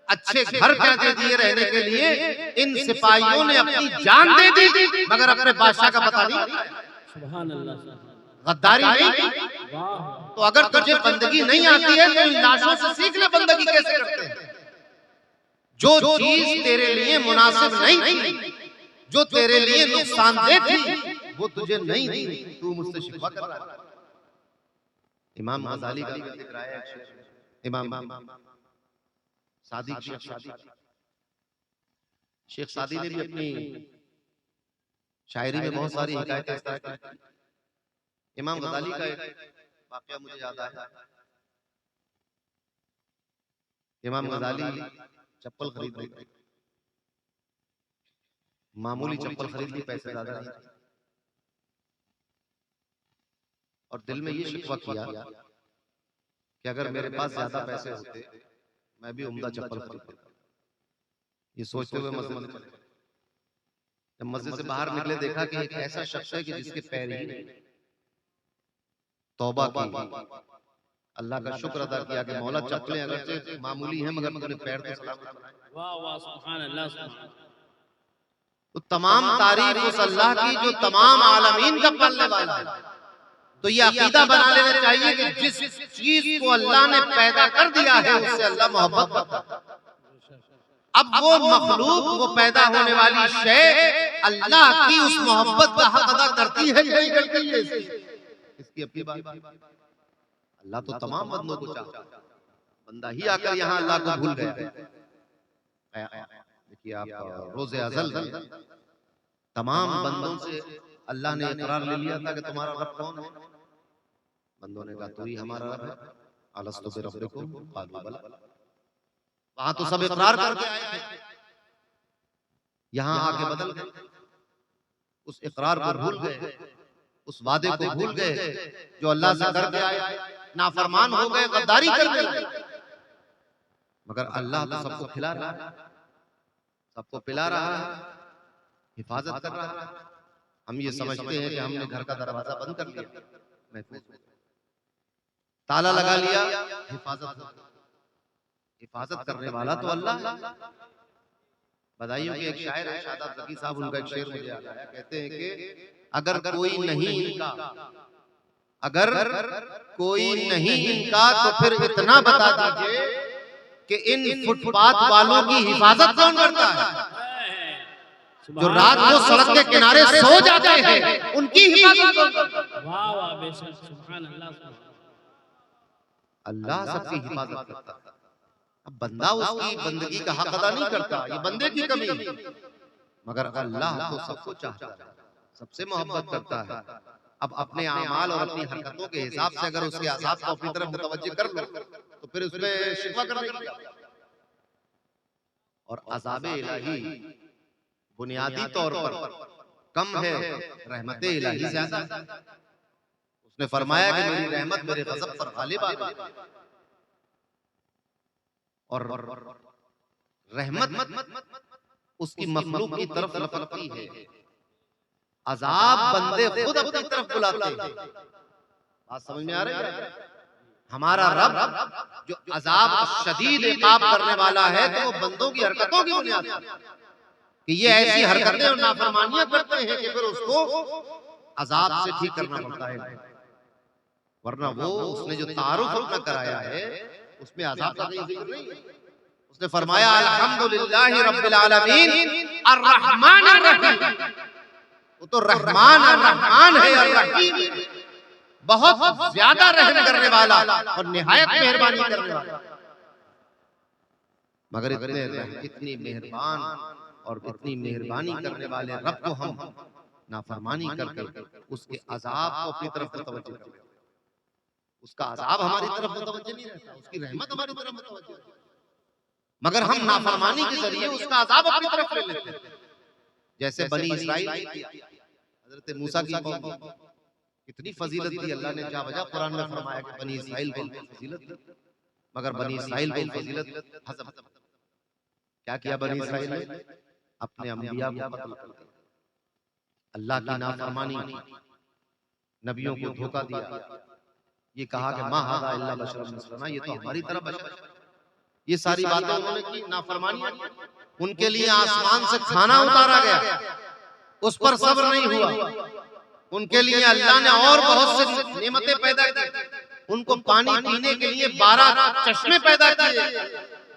S1: अच्छे घर क्या दे दिए रहने के लिए। इन सिपाहियों ने अपनी जान दे दी मगर अपने बादशाह का पता नहीं बताया। सुभान अल्लाह, गद्दारी नहीं। तो अगर तुझे बंदगी नहीं आती है तो इन लाशों से सीख ले बंदगी कैसे करते हैं। जो चीज तेरे लिए मुनासिब नहीं थी, जो तेरे लिए नुकसानदेह थी, वो तुझे नहीं दी, तू मुझसे शिकवा कर रहा है। इमाम गजाली का जिक्र आया है, इमाम सादी, शेख सादी ने भी अपनी शायरी में बहुत सारी हिकायतें इस तरह की। इमाम गजाली का एक वाकया मुझे याद आया। इमाम गजाली चप्पल खरीद रहे थे, मामूली चप्पल खरीद ली, पैसे ज्यादा नहीं, और दिल में ये शिकवा किया कि अगर मेरे पास ज्यादा पैसे होते मैं भी उम्दा चप्पल खरीदता। ये सोचते हुए मस्जिद में चले। जब मस्जिद से बाहर निकले देखा कि एक ऐसा शख्स है कि जिसके पैर ही नहीं। तौबा की, अल्लाह का शुक्र अदा किया कि मौला चप्पलें अगरचे मामूली हैं मगर तूने पैर तो सलामत बनाए। वाह वाह, सुभान अल्लाह, सुभान। तो तमाम तारीफ उस अल्लाह की जो तमाम आलमीन का पालने वाला है। तो ये अकीदा बना लेना चाहिए कि जिस चीज को अल्लाह ने पैदा कर दिया है उससे अल्लाह मोहब्बत करता है। अब वो मखलूक, वो पैदा होने वाली शय अल्लाह की उस मोहब्बत का हक अदा करती है नहीं करती है, इसकी अपनी बात। अल्लाह तो तमाम बंदों को चाहता है, बंदा ही आकर यहाँ अल्लाह को भूल गया। देखिए आप रोज़े अज़ल तमाम बंदों से अल्लाह ने इकरार ले लिया था कि तुम्हारा रब कौन है। बंदों ने कहा तू ही हमारा रब है। अलस्तु बिरब्बिकुम क़ालू बला। वहां तो सब इकरार करके आए थे, यहाँ आके बदल गए, उस इकरार को भूल गए, उस वादे को भूल गए जो अल्लाह से करके आए, नाफरमान हो गए, गद्दारी करने लगे। मगर अल्लाह तो सबको खिला रहा है, सबको पिला रहा है, हिफाजत कर रहा है। हम ये समझते हैं कि हमने घर का दरवाजा बंद कर लिया, महफूज, ताला लगा लिया, हिफाजत करने वाला तो अल्लाह। बधाइयों के एक शायर है शादाब ज़की साहब, उनका एक शेर मुझे याद आया। कहते हैं कि अगर कोई नहीं इनका, अगर कोई नहीं इनका तो फिर इतना बता दीजिए कि इन फुटपाथ वालों की हिफाजत कौन करता है। जो रात को सड़क के किनारे सो जाते हैं उनकी हिफाजत कौन करता है। वाह वाह, बेशक, सुभान अल्लाह। अल्लाह सबकी हिफाजत करता है। अब बंदा उसकी बंदगी का हक अदा नहीं करता, ये बंदे की कमी है। मगर अल्लाह तो सबको चाहता है, सबसे मोहब्बत करता है। अब अपने अमाल और अपनी हरकतों के हिसाब से अगर उसके अज़ाब को अपनी तरफ मुतवज्जिह कर लो तो फिर उसमें शिकवा करने की क्या। और अज़ाब इलाही बुनियादी तौर पर कम है, रहमत इलाही ज्यादा। उसने फरमाया कि मेरी रहमत मेरे गज़ब पर गालिब आ गई। और रहमत उसकी मखलूक की तरफ लपकती है, अजाब बंदे खुद अपनी तरफ बुलाते हैं। बात समझ में आ रही है। हमारा रब जो अजाब शदीद इक़ाब करने वाला है तो वो बंदों की हरकतों की बुनियाद पर कि ये ऐसी हरकतें और नाफरमानियां करते हैं कि फिर उसको अजाब से ठीक करना पड़ता है। वरना वो उसने जो तारुफ अपना कराया है उसमें अजाब का कोई जिक्र नहीं है। उसने फरमाया अल्हम्दुलिल्लाहि रब्बिल आलमीन अर्रहमानिर रहीम। वो तो रहमान और रहमान है और रहीम। बहुत ज्यादा रहम करने वाला और निहायत मेहरबानी करने वाला। मगर इतनी मेहरबान और इतनी मेहरबानी करने वाले रब को हम नाफरमानी करके उसके अजाब को अपनी तरफ मुतवज्जह करते हैं। उसका अजाब हमारी तरफ मुतवज्जह नहीं रहता, उसकी रहमत हमारी तरफ मुतवज्जह रहती है। मगर हम नाफरमानी के जरिए उसका अजाब अपनी तरफ ले लेते हैं। जैसे बनी इस्राइल, हजरत मूसा की कौम, कितनी फजीलत दी अल्लाह ने, जा वजह कुरान में फरमाया कि बनी इस्राइल को फजीलत दी। मगर बनी इस्राइल को फजीलत हजम क्या किया बनी इस्राइल ने? अपने अंबिया को कत्ल कर दिया, अल्लाह की नाफरमानी की, नबियों को धोखा दिया। ये कहा कि मा हादा इल्ला बशरुन मिसलुना, ये तो हमारी तरह बशर। ये सारी बातें उन्होंने की, नाफरमानी। उनके लिए आसमान से खाना उतारा गया, उस पर सब्र नहीं हुआ। उनके लिए अल्लाह ने और बहुत सी नेमतें पैदा की, उनको पानी पीने के लिए 12 चश्मे पैदा किए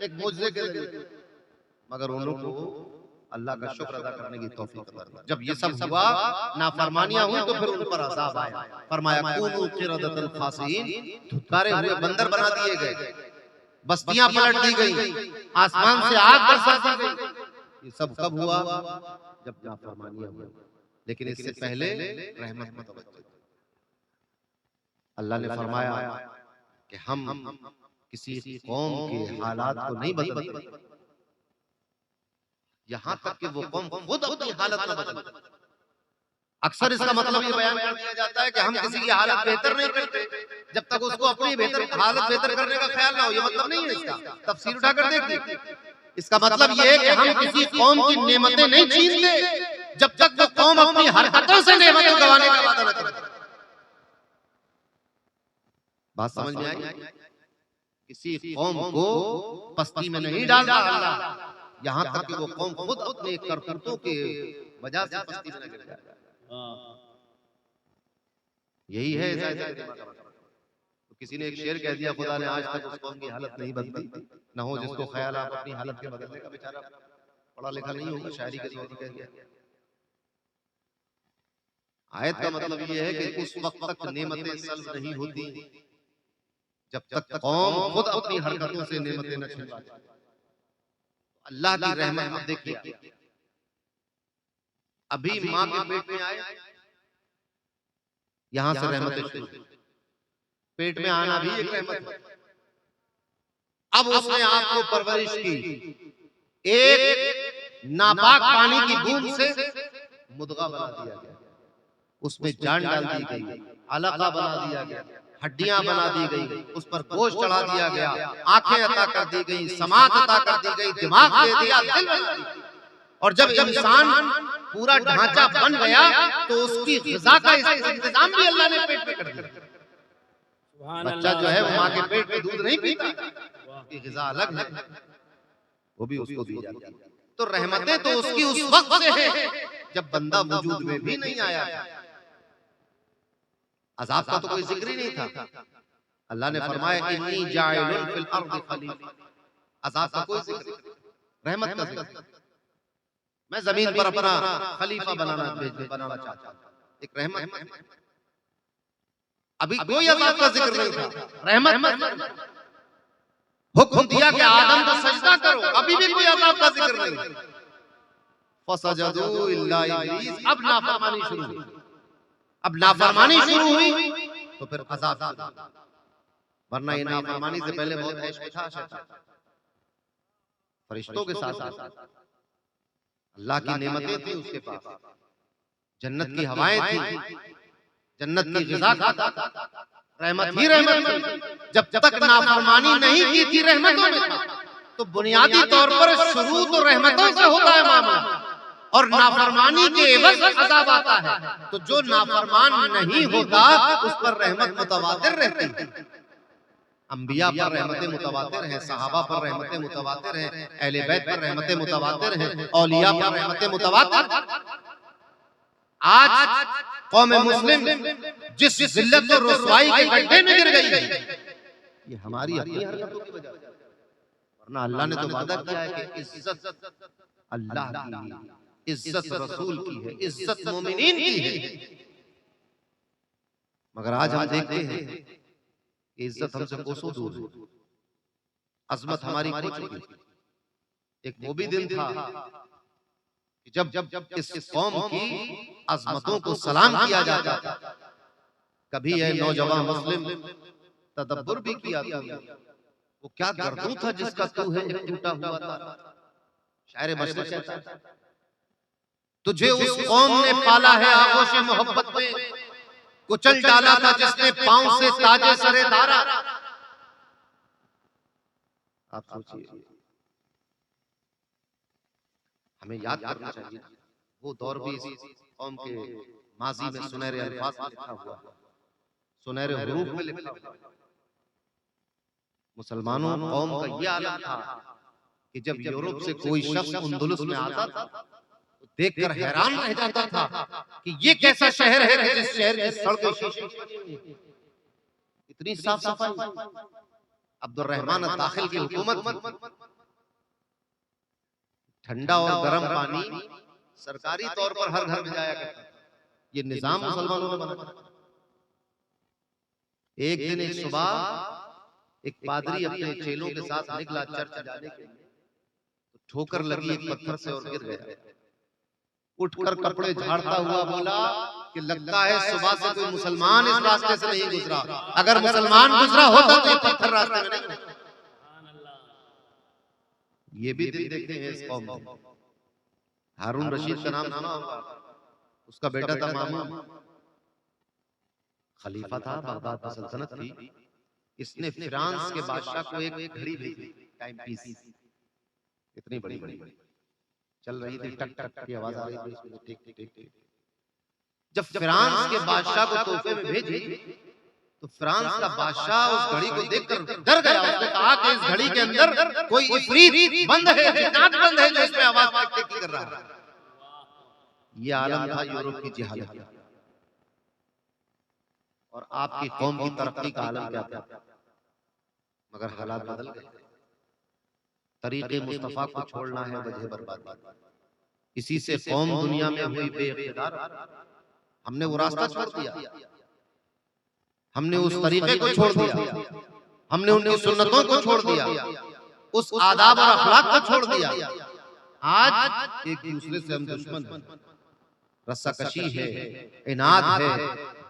S1: एक मुआजिजे के जरिए। मगर उनको अल्लाह का शुक्र अदा करने की तौफीक अता की। जब ये सब हुआ, नाफरमानियां हुई, तो फिर उन पर अज़ाब आया। फरमाया कूनू क़िरदतन ख़ासिईन, धुतकारे हुए बंदर बना दिए गए, बस्तियां पलट दी गई, आसमान से आग बरसा दी गई। ये सब कब हुआ? जब नाफरमानियां हुई। लेकिन इससे पहले रहमत मुतवज्जह। अल्लाह ने फरमाया कि हम किसी कौम के हालात को नहीं बदलते यहां तक कि वो कौम खुद अपनी हालत न बदले। अक्सर इसका मतलब ये बयान कर दिया जाता है कि हम किसी की हालत बेहतर नहीं करते जब तक उसको अपनी हालत बेहतर करने का ख्याल ना हो। ये मतलब नहीं है इसका, तफसीर उठाकर देखिए। इसका मतलब ये है कि हम किसी कौम की नेमतें नहीं छीनते जब तक वो कौम अपनी हरकतों से नेमतें गंवाने का वादा न करे। बात समझ में आई? किसी कौम को पस्ती में नहीं डालता अल्लाह, यहाँ तक कि वो कौम खुद अपने करतूतों के वजह से पस्ती में न गिर जाए। यही है तो किसी ने एक शेर कह दिया, खुदा ने आज तक उस कौम की हालत नहीं बदली, न हो जिसको ख्याल आप अपनी हालत के बदलने का। बेचारा पढ़ा लिखा नहीं होगा, शायरी के तौर पर कह दिया। आयत का मतलब ये है कि उस वक्त तक नेमतें सल्ब नहीं होती जब तक कौम खुद अपनी हरकतों से नेमतें न छिनवाए। अल्लाह की रहमत आप देखिए, अभी माँ के पेट में आए, यहां से रहमतें शुरू। पेट में आना भी एक रहमत है। अब उसने आपको परवरिश की, एक नापाक पानी की बूंद से मुद्गा बना दिया गया, उसमें जान डाल दी गई, अलका बना दिया गया, हड्डियां बना दी गई, उस पर गोश्त चढ़ा दिया गया, आंखें अता कर दी गई, समात अता कर दी गई, दिमाग दे दिया, दिल बना दिया। और जब इंसान पूरा ढांचा बन गया तो उसकी ग़िज़ा का इंतजाम भी अल्लाह ने पेट में कर दिया। बच्चा जो है वो माँ के पेट में दूध नहीं पीता, उसकी ग़िज़ा अलग है, वो भी उसको दी जाती है। तो रहमतें तो उसकी उस वक्त से है जब बंदा वजूद में भी नहीं आया था। अज़ाब का तो कोई जिक्र ही नहीं था। अल्लाह ने फरमाया इन्नी जाइलुन फिल अर्दि खलीफा, अज़ाब का कोई जिक्र नहीं, रहमत का जिक्र। मैं जमीन पर अपना खलीफा बनाना चाहता हूं, एक रहमत। अभी कोई अज़ाब का जिक्र नहीं था, रहमत। हुक्म दिया कि आदम को सजदा करो, अभी भी कोई अज़ाब का जिक्र नहीं। फसजदू इल्ला इब्लीस, अब नाफरमानी शुरू हुई। अब नाफरमानी शुरू हुई तो फिर अज़ाब शुरू। वरना ये नाफरमानी से पहले बहुत ऐश था शैतान, फरिश्तों के साथ अल्लाह की नेमतें थी उसके पास, जन्नत की हवाएं थी, जन्नत की ग़िज़ा था, रहमत ही रहमत थी। जब तक नाफरमानी नहीं की थी रहमतों में था। तो बुनियादी तौर पर शुरू तो रहमतों से होता है मामला, और नाफरमानी के एवज़ अज़ाब आता है। तो जो नाफरमान नहीं होता उस पर रहमत मुतवातिर रहती है। अंबिया पर रहमतें मुतवातिर हैं, सहाबा पर रहमतें मुतवातिर हैं, अहले बैत पर रहमतें मुतवातिर हैं, औलिया पर रहमतें मुतवातिर। आज कौम मुस्लिम जिस जिल्लत और रुसवाई के गड्ढे में गिर गई है, ये हमारी अपनी हरकतों की वजह से। वरना अल्लाह ने तो वादा किया है कि इज्जत अल्लाह की है, इज्जत रसूल की है, इज्जत मोमिनीन की है। मगर आज हम देखते हैं कि इज्जत हमसे कोसों दूर है, अजमत हमारी खो चुकी। एक वो भी दिन था कि जब इस कौम की अजमतों को सलाम किया जाता था। कभी है नौजवान मुस्लिम तदब्बुर भी किया तूने, वो क्या गर्दू था जिसका तू है एक टूटा हुआ तारा। शायर मशरिक कहता है, तुझे उस कौम ने पाला है आगोश मोहब्बत में, कुचल डाला था जिसने पांव से ताजे सरे धारा। आप सोचिए, हमें याद करना चाहिए वो दौर भी इस कौम के माजी में सुनहरे अल्फाज में लिखा हुआ, सुनहरे हुरूफ में लिखा हुआ। मुसलमानों कौम का यह आलम था कि जब यूरोप से कोई शख्स अंदलुस में आता था तो देखकर हैरान रह जाता था कि ये कैसा शहर है कि जिस शहर की सड़कें शीशे की बनी हैं, इतनी साफ सफाई। अब्दुर्रहमान दाखिल की हुकूमत थी, ठंडा और गर्म पानी सरकारी तौर पर हर घर में जाया करता था। ये निजाम मुसलमानों ने बनाया। एक दिन एक सुबह एक पादरी अपने चेलों के साथ निकला चर्च जाने के लिए, तो ठोकर लगी एक पत्थर से और गिर गया। उठकर कपड़े झाड़ता हुआ बोला कि लगता है सुबह से कोई मुसलमान इस रास्ते से नहीं गुजरा, अगर मुसलमान गुजरा होता तो ये पत्थर रास्ते में नहीं। ये भी दिन देखते हैं इस कौम में। हारून रशीद का नाम सुना होगा, उसका बेटा था मामून, खलीफा था, बगदाद में सल्तनत थी। इसने फ्रांस के बादशाह को एक घड़ी भेजी, टाइम पीस, इतनी बड़ी बड़ी चल रही थी, टक टक की आवाज आ रही थी उसमें, टिक टिक टिक। जब फ्रांस के बादशाह को तोहफे में भेजी तो फ्रांस का बादशाह उस घड़ी को देखकर डर गया। उसने कहा कि इस घड़ी के अंदर कोई इफरीत बंद है, जिन्नात बंद है जो इसमें आवाज टिक टिक कर रहा है। ये आलम था यूरोप की जिहालत और आपकी कौम की तरक्की का आलम क्या था। मगर हालात बदल गए। तरीके मुस्तफा को छोड़ना है वजह बर्बादी, इसी से कौम दुनिया में हुई बेइख्तियार। हमने वो रास्ता छोड़ दिया, हमने उस तरीके को छोड़ दिया, हमने उनकी सुन्नतों को छोड़ दिया, उस आदाब और अखलाक को छोड़ दिया। आज एक दूसरे से हम दुश्मन हैं, रस्साकशी है, इनाद है,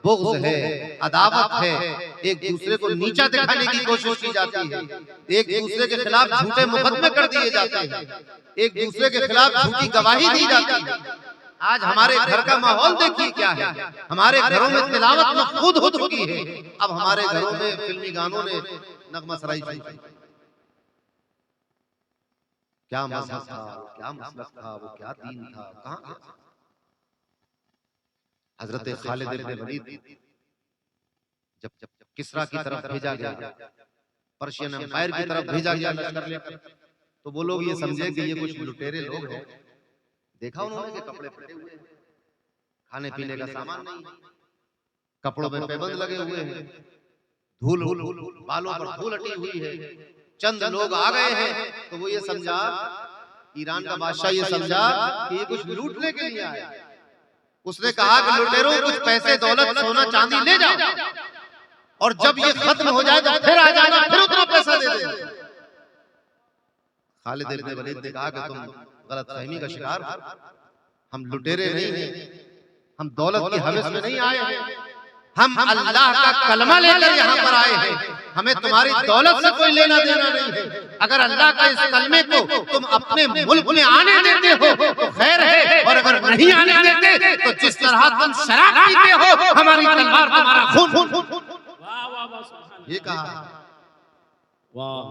S1: बुग़्ज़ है, अदावत है, एक दूसरे को नीचा दिखाने की कोशिश की जाती है, एक दूसरे के खिलाफ झूठे मुकदमे कर दिए जाते हैं, एक दूसरे के खिलाफ झूठी गवाही दी जाती है। आज हमारे घर का माहौल देखिए क्या है, हमारे घरों में तिलावत मफकूद हो चुकी है। अब हमारे घरों में फिल्मी गानों ने नगमा सराई शुरू की। क्या मज़हब था, क्या मसलक था, वो क्या दीन था, कहां गया। हजरत खालिद इब्न वलीद जब किस्रा की तरफ भेजा गया, पर्शियन एम्पायर की तरफ भेजा गया लश्कर लेकर, तो वो लोग ये समझे कि ये कुछ लुटेरे लोग हैं। देखा उन्होंने कि कपड़े फटे हुए हैं, खाने पीने का सामान नहीं, कपड़ों में पैबंद लगे हुए हैं, धूल बालों पर धूल अटी हुई है, चंद लोग आ गए हैं। तो वो ये समझा, ईरान का बादशाह ये समझा कि ये कुछ लूटने के लिए आया। उसने कहा कि लुटेरों कुछ पैसे दौलत सोना चांदी ले जाओ और जब ये खत्म हो जाए तो फिर आ जाना, फिर उतना पैसा दे देना। खालिद इब्न वलीद ने कहा कि तुम गलतफहमी का शिकार हो, हम लुटेरे नहीं हैं, हम दौलत की हवस में नहीं आए हैं, हम अल्लाह का कलमा लेकर यहाँ पर आए हैं, हमें तुम्हारी दौलत से कोई लेना देना नहीं है। अगर अल्लाह का इस कलमे को तुम अपने मुल्क में आने देते हो तो खैर है, और अगर नहीं आने देते तो जिस तरह तुम शराब पीते हो हमारी तलवार तुम्हारा खून। ये कहा। वाह,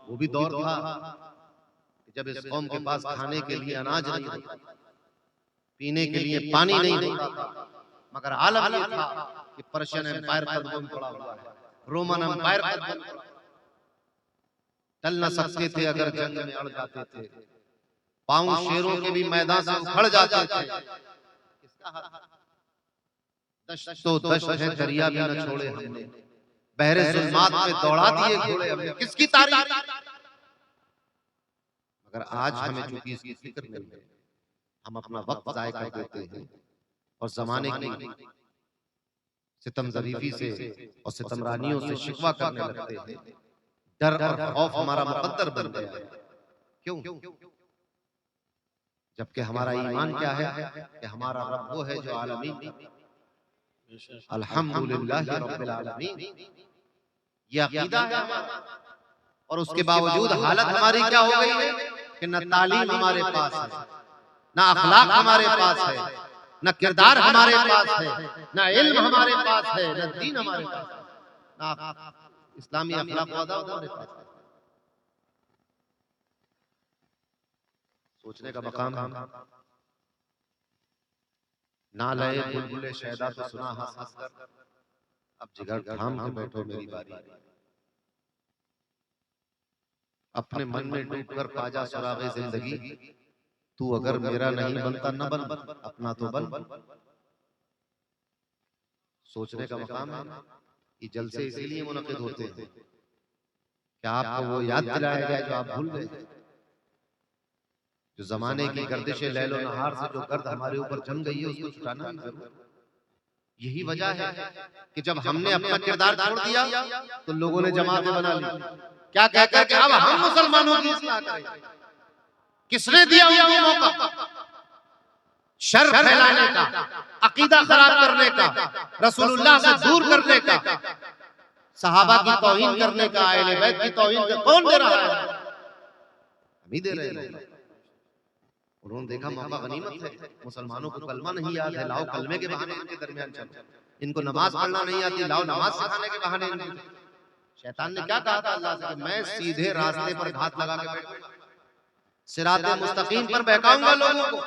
S1: वो भी दौर था जब इस कौम के पास खाने के लिए अनाज नहीं होता, पीने के लिए पानी नहीं होता, मगर आलम ये था कि पर्शियन एम्पायर कदम पड़ा हुआ है, रोमन एम्पायर कदम टल न सकते थे अगर जंग में अड़ जाते थे, पांव शेरों के भी मैदान से उखड़ जाते थे। दश्त तो दश्त है दरिया भी न छोड़े हमने, बहरे जुल्मात में दौड़ा दिए घोड़े हमने, किसकी तारीफ। मगर आज हमें चूंकि इसकी फिक्र नहीं है, हम अपना वक्त जाया कर देते हैं और जमाने की सितम ज़रीफ़ी से और सितमरानियों से शिकवा करने लगते हैं। डर और खौफ हमारा मुकद्दर बन गया है। क्यों? जबकि हमारा ईमान क्या है कि हमारा रब वो है जो आलमीन, अल्हम्दुलिल्लाहि रब्बिल आलमीन, ये अकीदा है हमारा। और उसके बावजूद हालत हमारी क्या हो गई है कि न तालीम हमारे पास है, न अखलाक हमारे पास है, न किरदार हमारे पास है, न इल्म हमारे पास है, न दीन हमारे पास है, न इस्लामी अखलाक व आदाब हमारे पास है। सोचने का मकाम है। ना लए बुलबुले शैदा तो सुना हंस हंस कर, अब जिगर थाम के बैठो मेरी बारी। अपने मन में डूबकर पाजा सुरागे जिंदगी, तू अगर मेरा नहीं बनता न बन, अपना तो बन। सोचने का मकाम है। ये जलसे इसीलिए मुनक़िद होते हैं कि आपको वो याद दिलाया गया जो आप भूल गए। जो जमाने की गर्दिशे लैलो नहार से जो गर्द हमारे ऊपर जम गई है, उसको छुटाना भी जरूर। यही वजह है कि जब हमने अपना किरदार छोड़ दिया तो लोगों ने जमातें बना ली, क्या कहकर कि अब हम मुसलमानों की इस्लाह करेंगे। किसने दिया उनको मौका? शर फैलाने का, अकीदा खराब करने का, रसूलुल्लाह से दूर करने का, सहाबा की तौहीन करने का, अहले बैत की तौहीन का। कौन दे रहा है? हम ही दे रहे हैं। उन्होंने देखा मौका गनीमत है, मुसलमानों को कलमा नहीं याद है, लाओ कलमे के बहाने इनके दरमियान चलो। इनको नमाज पढ़ना नहीं आती, लाओ नमाज सिखाने के बहाने इनको। शैतान ने क्या कहा था अल्लाह से कि मैं सीधे रास्ते पर घात लगा के बैठूंगा, सिराते मुस्तकीम पर बहकाऊंगा लोगों को।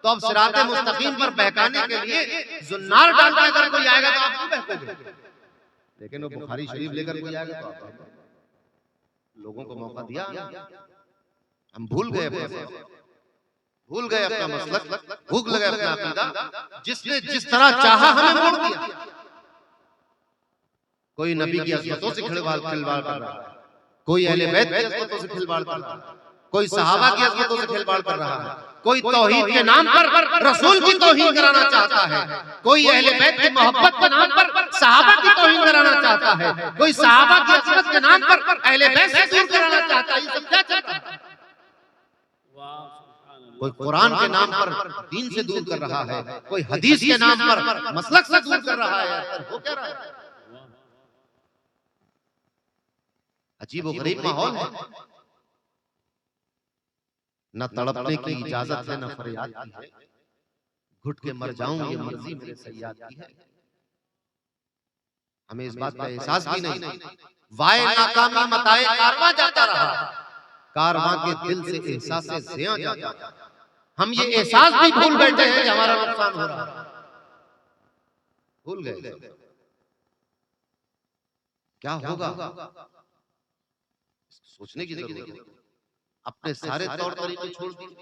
S1: तो अब सिराते मुस्तकीम पर बहकाने के लिए जुन्नार डाल के अगर कोई आएगा तो आप क्यों बहकोगे? लेकिन वो बुखारी शरीफ लेकर कोई आएगा तो आप लोगों को मौका दिया। हम भूल गए, भूल गए अपना मसलक, भूल गए अपना अकीदा। जिसने जिस तरह चाहा हमें मोड़ दिया। कोई नबी की अज़मतों से खिलवाड़ कर रहा है, कोई अहले बैत की अज़मतों से खिलवाड़ कर रहा है, कोई सहाबा की अज़मतों से खिलवाड़ कर रहा है, कोई तौहीद के नाम पर रसूल की तौहीन कराना चाहता है, कोई अहले बैत की मोहब्बत के नाम पर सहाबा की तौहीन कराना चाहता है, कोई सहाबा की अज़मत के नाम पर अहले बैत से दूर कराना चाहता है। ये सब क्या चलता है? कोई कुरान के नाम पर दीन से दूर कर रहा है, कोई हदीस के नाम पर मसलक से दूर कर रहा है। हो क्या रहा है? अजीब और गरीब माहौल है। न तड़पने की इजाजत है, न फरियाद की है, घुट के मर जाऊं ये मर्जी मेरे सैयाद की है। हमें इस बात का एहसास भी नहीं। वाए नाकामी मताए कारवां जाता रहा, कारवां के दिल से एहसास से ज़िया जाता रहा। हम ये एहसास भी भूल बैठे हैं कि हमारा नुकसान हो रहा है। भूल गए क्या होगा, सोचने की जरूरत है। अपने सारे तौर तरीके छोड़ दिए,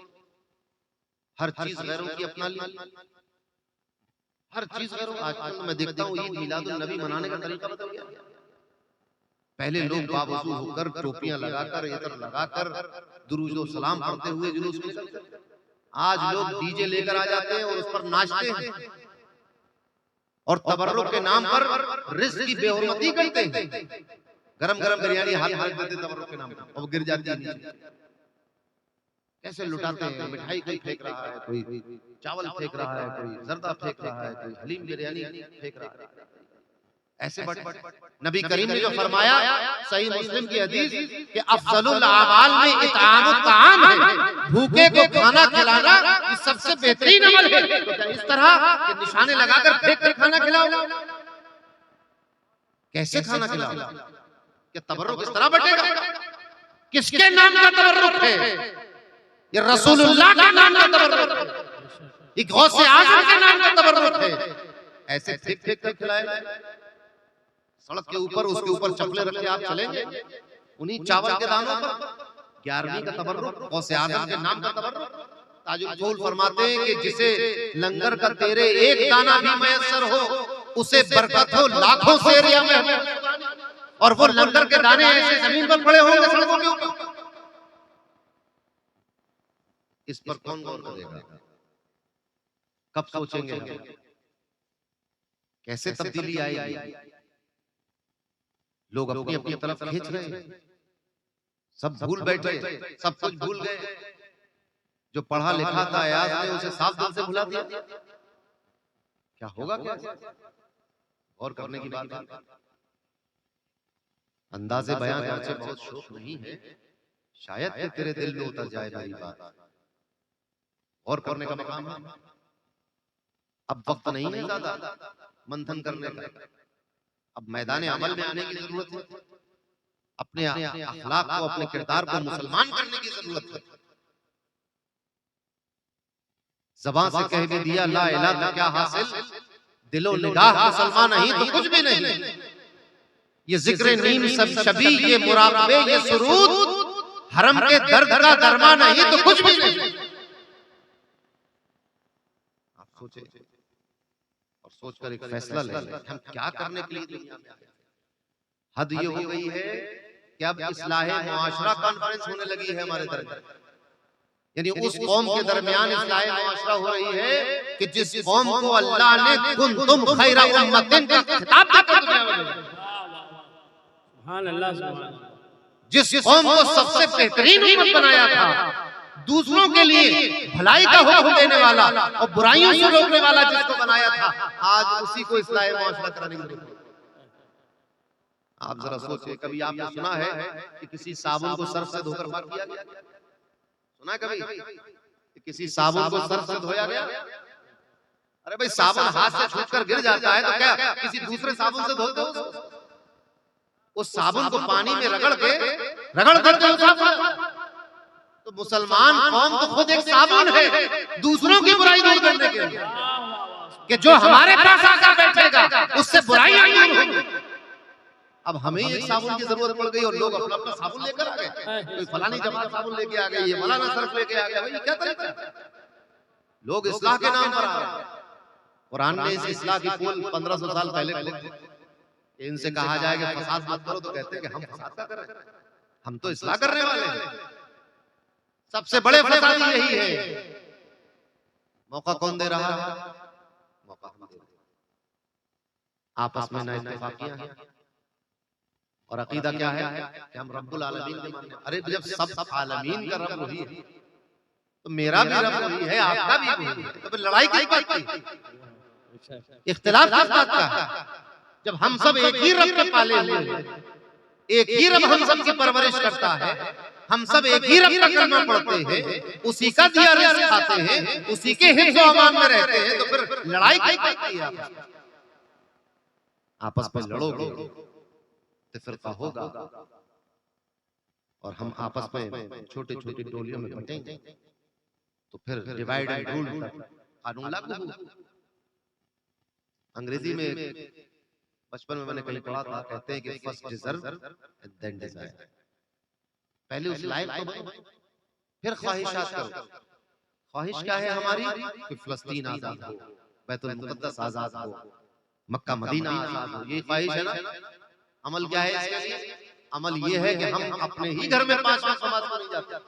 S1: हर चीज गैरों की अपना ली, हर चीज गैरों। आजकल मैं देखता हूँ ईद मिलादुन नबी मनाने का तरीका बदल गया। पहले लोग बावजू होकर टोपियां लगाकर इतर लगाकर दुरूद और सलाम पढ़ते हुए जुलूस में निकलते। आज लोग डीजे लेकर आ जाते हैं और उस पर नाचते हैं और तबर्रुक के नाम पर रिज़्क की बेहुरमती करते हैं। गरम गरम बिरयानी हाथ में देते तबर्रुक के नाम पर और गिर जाती है नीचे। कैसे लुटाते हैं। मिठाई कोई फेंक रहा है, कोई चावल फेंक रहा है, कोई जर्दा फेंक रहा है, कोई हलीम बिरयानी फेंक रहा है। ऐसे बड़े नबी करीम ने जो फरमाया सही मुस्लिम की हदीस कि अफजलुल आमाल में इतामुत ताम है, भूखे को खाना खिलाना ये सबसे बेहतरीन अमल है। तो क्या इस तरह के निशाने लगाकर फेंक कर खाना खिलाओ? कैसे खाना खिलाओ? क्या तबर्रुक इस तरह बटेगा? किसके नाम का तबर्रुक है? ये रसूलुल्लाह के नाम का तबर्रुक है, ये गौसे आज़म के नाम का तबर्रुक है। ऐसे फेंक फेंक कर खिलाए सड़क के ऊपर, उसके ऊपर चप्पलें रख के आप चलेंगे उन्हीं चावल के दानों पर। 11वीं का तबर्रुक, गौसे आज़म के नाम का तबर्रुक। ताजुल कौल फरमाते हैं कि जिसे लंगर का तेरे एक दाना भी मयस्सर हो उसे बरकत हो लाखों सेरिया में, और वो लंगर के दाने ऐसे जमीन पर पड़े होंगे सड़कों के ऊपर। इस पर कौन गौर करेगा? कब सोचेंगे? कैसे तब्दीली आएगी? लोग अपनी अपनी तरफ खींच रहे हैं, सब भूल बैठे, सब कुछ भूल गए। जो पढ़ा लिखा था अयाज ने उसे साफ दिल से भुला दिया। क्या होगा? क्या और करने की बात है। अंदाजे बयां करके बहुत शौक नहीं है, शायद कि तेरे दिल में उतर जाए मेरी बात। और करने का मकाम है। अब वक्त नहीं है ज्यादा मंथन करने का, अब मैदान अमल में आने की जरूरत है। अपने अखलाक को, अपने किरदार को मुसलमान करने की जरूरत है। ज़बान से कह भी दिया ला इलाहा तो क्या हासिल, दिलो निगाह मुसलमान नहीं तो कुछ भी नहीं। ये जिक्र नीम सब शबी, ये मुराक़बे, ये सुरूद, हरम के दर्द का दरमा नहीं तो कुछ भी नहीं। आप सोचे और सोचकर एक फैसला लें, हम क्या करने के लिए दुनिया में आए। हद ये हो गई है कि अब इस्लाह मुआशरा कॉन्फ्रेंस होने लगी है हमारे दरमियान। यानी उस कौम के दरमियान इस्लाह मुआशरा हो रही है कि जिस कौम को अल्लाह ने कुंतुम खैरा उम्मतिन का खिताब देकर दुनिया में भेजा।
S2: सुभान अल्लाह, सुभान अल्लाह।
S1: जिस कौम को सबसे बेहतरीन उम्मत बनाया था, दूसरों के लिए भलाई का हुक्म देने वाला और बुराइयों से रोकने वाला जिसको बनाया था, आज उसी को इस्लाह मुआशरा कराने की जरूरत है। आप जरा सोचिए, कभी आपने सुना है कि किसी साबुन को सर्फ से धोकर पाक किया गया? सुना कभी कि किसी साबुन को सर्फ से धोया गया? अरे भाई, साबुन हाथ से छूटकर गिर जाता है तो क्या किसी दूसरे साबुन से धोते हो? उस साबुन को पानी में रगड़ करके हो। तो मुसलमान कौम तो खुद एक साबुन है दूसरों की बुराई दूर करने के लिए, कि जो हमारे पास आकर बैठेगा उससे बुराई दूर होगी। अब हमें एक साबुन की जरूरत पड़ गई और लोग अपना अपना साबुन लेकर आ गए। कोई फलानी जमात साबुन लेके आ गई, ये मौलाना सर्फ लेके आ गया। भाई क्या तरीका है? लोग इस्लाह के नाम पर आ रहे हैं। कुरान ने इस इस्लाह की पोल 1500 साल पहले खोल दी। इनसे कहा जाए कि फसाद मत करो तो कहते हैं कि हम फसाद का कर रहे हैं, हम तो इस्लाह करने वाले हैं। सबसे बड़े फसादी यही है। मौका कौन दे रहा है? मौका हम दे रहे हैं। आपस में ना इत्तेफाकियां हैं और अकीदा क्या है कि हम रब्बुल आलमीन के मानने। अरे जब सब आलमीन का रब वही है तो मेरा भी रब वही है, आपका भी वही है, तो फिर लड़ाई किस बात की, इख्तिलाफ किस बात का है? जब हम सब एक ही रब के पाले हुए हैं, एक ही रब हम सब की परवरिश करता है, हम सब एक ही रब का कलमा पढ़ते हैं, उसी का दिया रिज़्क़ खाते हैं, उसी के हिफ्ज़ व अमान में रहते हैं, तो फिर लड़ाई किस बात की है? आपस में लड़ोगे तो फिरका होगा और हम आपस में छोटी छोटी टोलियों में बटेंगे तो फिर डिवाइड एंड रूल कानून लागू होगा। अंग्रेजी में बचपन में मैंने कहीं पढ़ा था, कहते हैं कि first deserve and then desire. पहले उस लायक को बनो, फिर ख्वाहिशात करो। ख्वाहिश क्या है हमारी? कि फिलिस्तीन आजाद हो, बैतुल मुक़द्दस आजाद हो, मक्का मदीना आजाद हो। ये ख्वाहिश है ना? अमल क्या है इसके लिए? अमल ये है कि हम अपने ही घर में 5 वक्त नमाज पढ़ने जाते हैं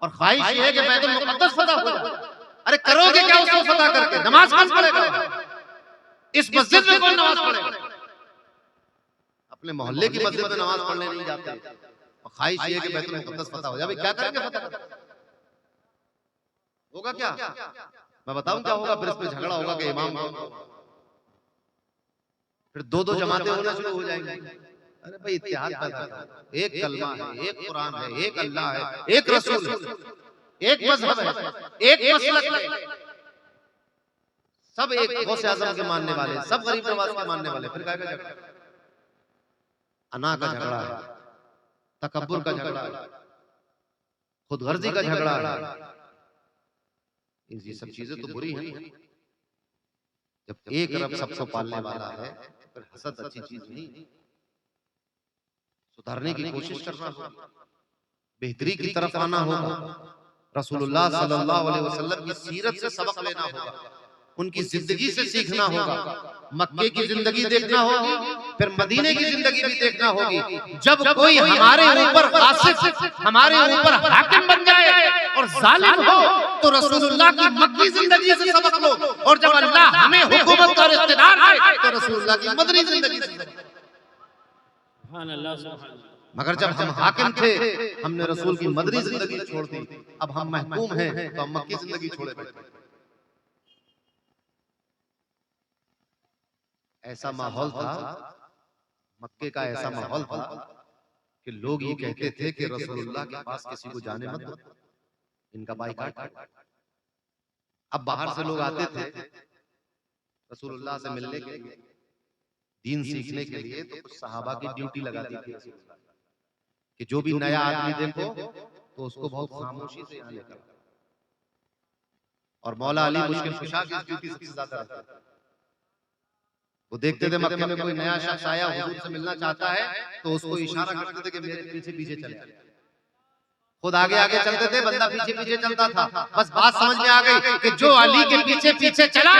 S1: और ख्वाहिश ये है कि बैतुल मुक़द्दस फतह हो जाए। अरे करोगे क्या उसको फतह करके? नमाज कौन पढ़ेगा? इस मस्जिद में कौन नमाज पढ़ेगा? अपने मोहल्ले की मस्जिद में नमाज पढ़ने नहीं जाते और ख्वाहिश ये है कि बैतुल मुक़द्दस फतह हो जाए। भाई क्या करेंगे? फतह होगा क्या? मैं बताऊं क्या होगा? फिर इसमें झगड़ा होगा कि इमाम फिर दो जमातें होना शुरू हो जाएंगी। अरे भाई इत्तेहाद पैदा करो, एक कलमा है, एक कुरान है, एक अल्लाह है, एक रसूल है, एक मजहब है, एक मसलक है, सब एक गौसे आज़म के मानने वाले, सब गरीब नवाज के मानने वाले। फिर क्या झगड़ा? अना का झगड़ा है, तकब्बुर का झगड़ा है, खुदगर्जी का झगड़ा है। ये सब चीजें तो बुरी हैं। जब एक रब सबको पालने वाला है फिर हसद अच्छी चीज नहीं। सुधारने की कोशिश करना होगा, बेहतरी की तरफ आना होगा, रसूलुल्लाह सल्लल्लाहु अलैहि वसल्लम की सीरत से सबक लेना होगा, उनकी जिंदगी से सीखना होगा, मक्के की जिंदगी देखना होगी, फिर मदीने की जिंदगी भी देखना होगी। जब कोई हमारे ऊपर गासिब, हमारे ऊपर हाकिम बन जाए और जालिम हो तो रसूलुल्लाह की मक्की जिंदगी से सबक लो, और जब अल्लाह हमें हुकूमत और इख्तिदार दे तो रसूलुल्लाह की मदनी जिंदगी से सबक लो।
S2: सुभान अल्लाह, सुभान अल्लाह।
S1: मगर जब हम हाकिम थे, हमने रसूल की मदनी जिंदगी छोड़ दी। अब हम महकूम हैं तो हम मक्की जिंदगी छोड़े बैठे। ऐसा माहौल था, मक्के का ऐसा माहौल था कि लोग ये कहते थे कि रसूलुल्लाह के पास किसी को जाने मत दो, इनका बाइकाट। अब बाहर से लोग आते थे रसूलुल्लाह से मिलने के लिए, दीन सीखने के लिए, तो कुछ सहाबा की ड्यूटी लगाती थी कि जो भी नया आदमी देखो तो उसको बहुत खामोशी से यहाँ लेकर। और मौला अली मुश्किल कुशा की ड्यूटी सबसे ज्यादा रहती है। वो देखते थे मक्के में कोई नया शख्स आया, हुजूर से मिलना चाहता है, तो उसको इशारा करते थे कि मेरे पीछे पीछे चले। खुद आगे आगे चलते थे, बंदा पीछे पीछे चलता था। बस बात समझ में आ गई कि जो अली के पीछे पीछे चला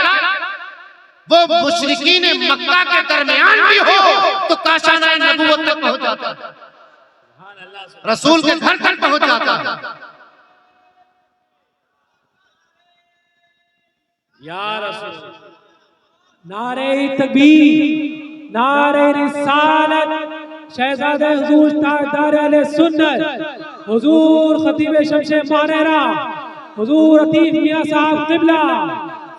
S1: वो मुशरिकीन मक्का के दरमियान भी हो तो काशाना नबूवत तक पहुंच जाता, रसूल के घर तक पहुंच जाता।
S2: या रसूल,
S3: नारे तकबीर, नारे रिसालत, शहजादे हुजूर ताजदार अहले सुन्नत हुजूर खतीब शमशे मानेरा हुजूर अतीफ मियां साहब क़िबला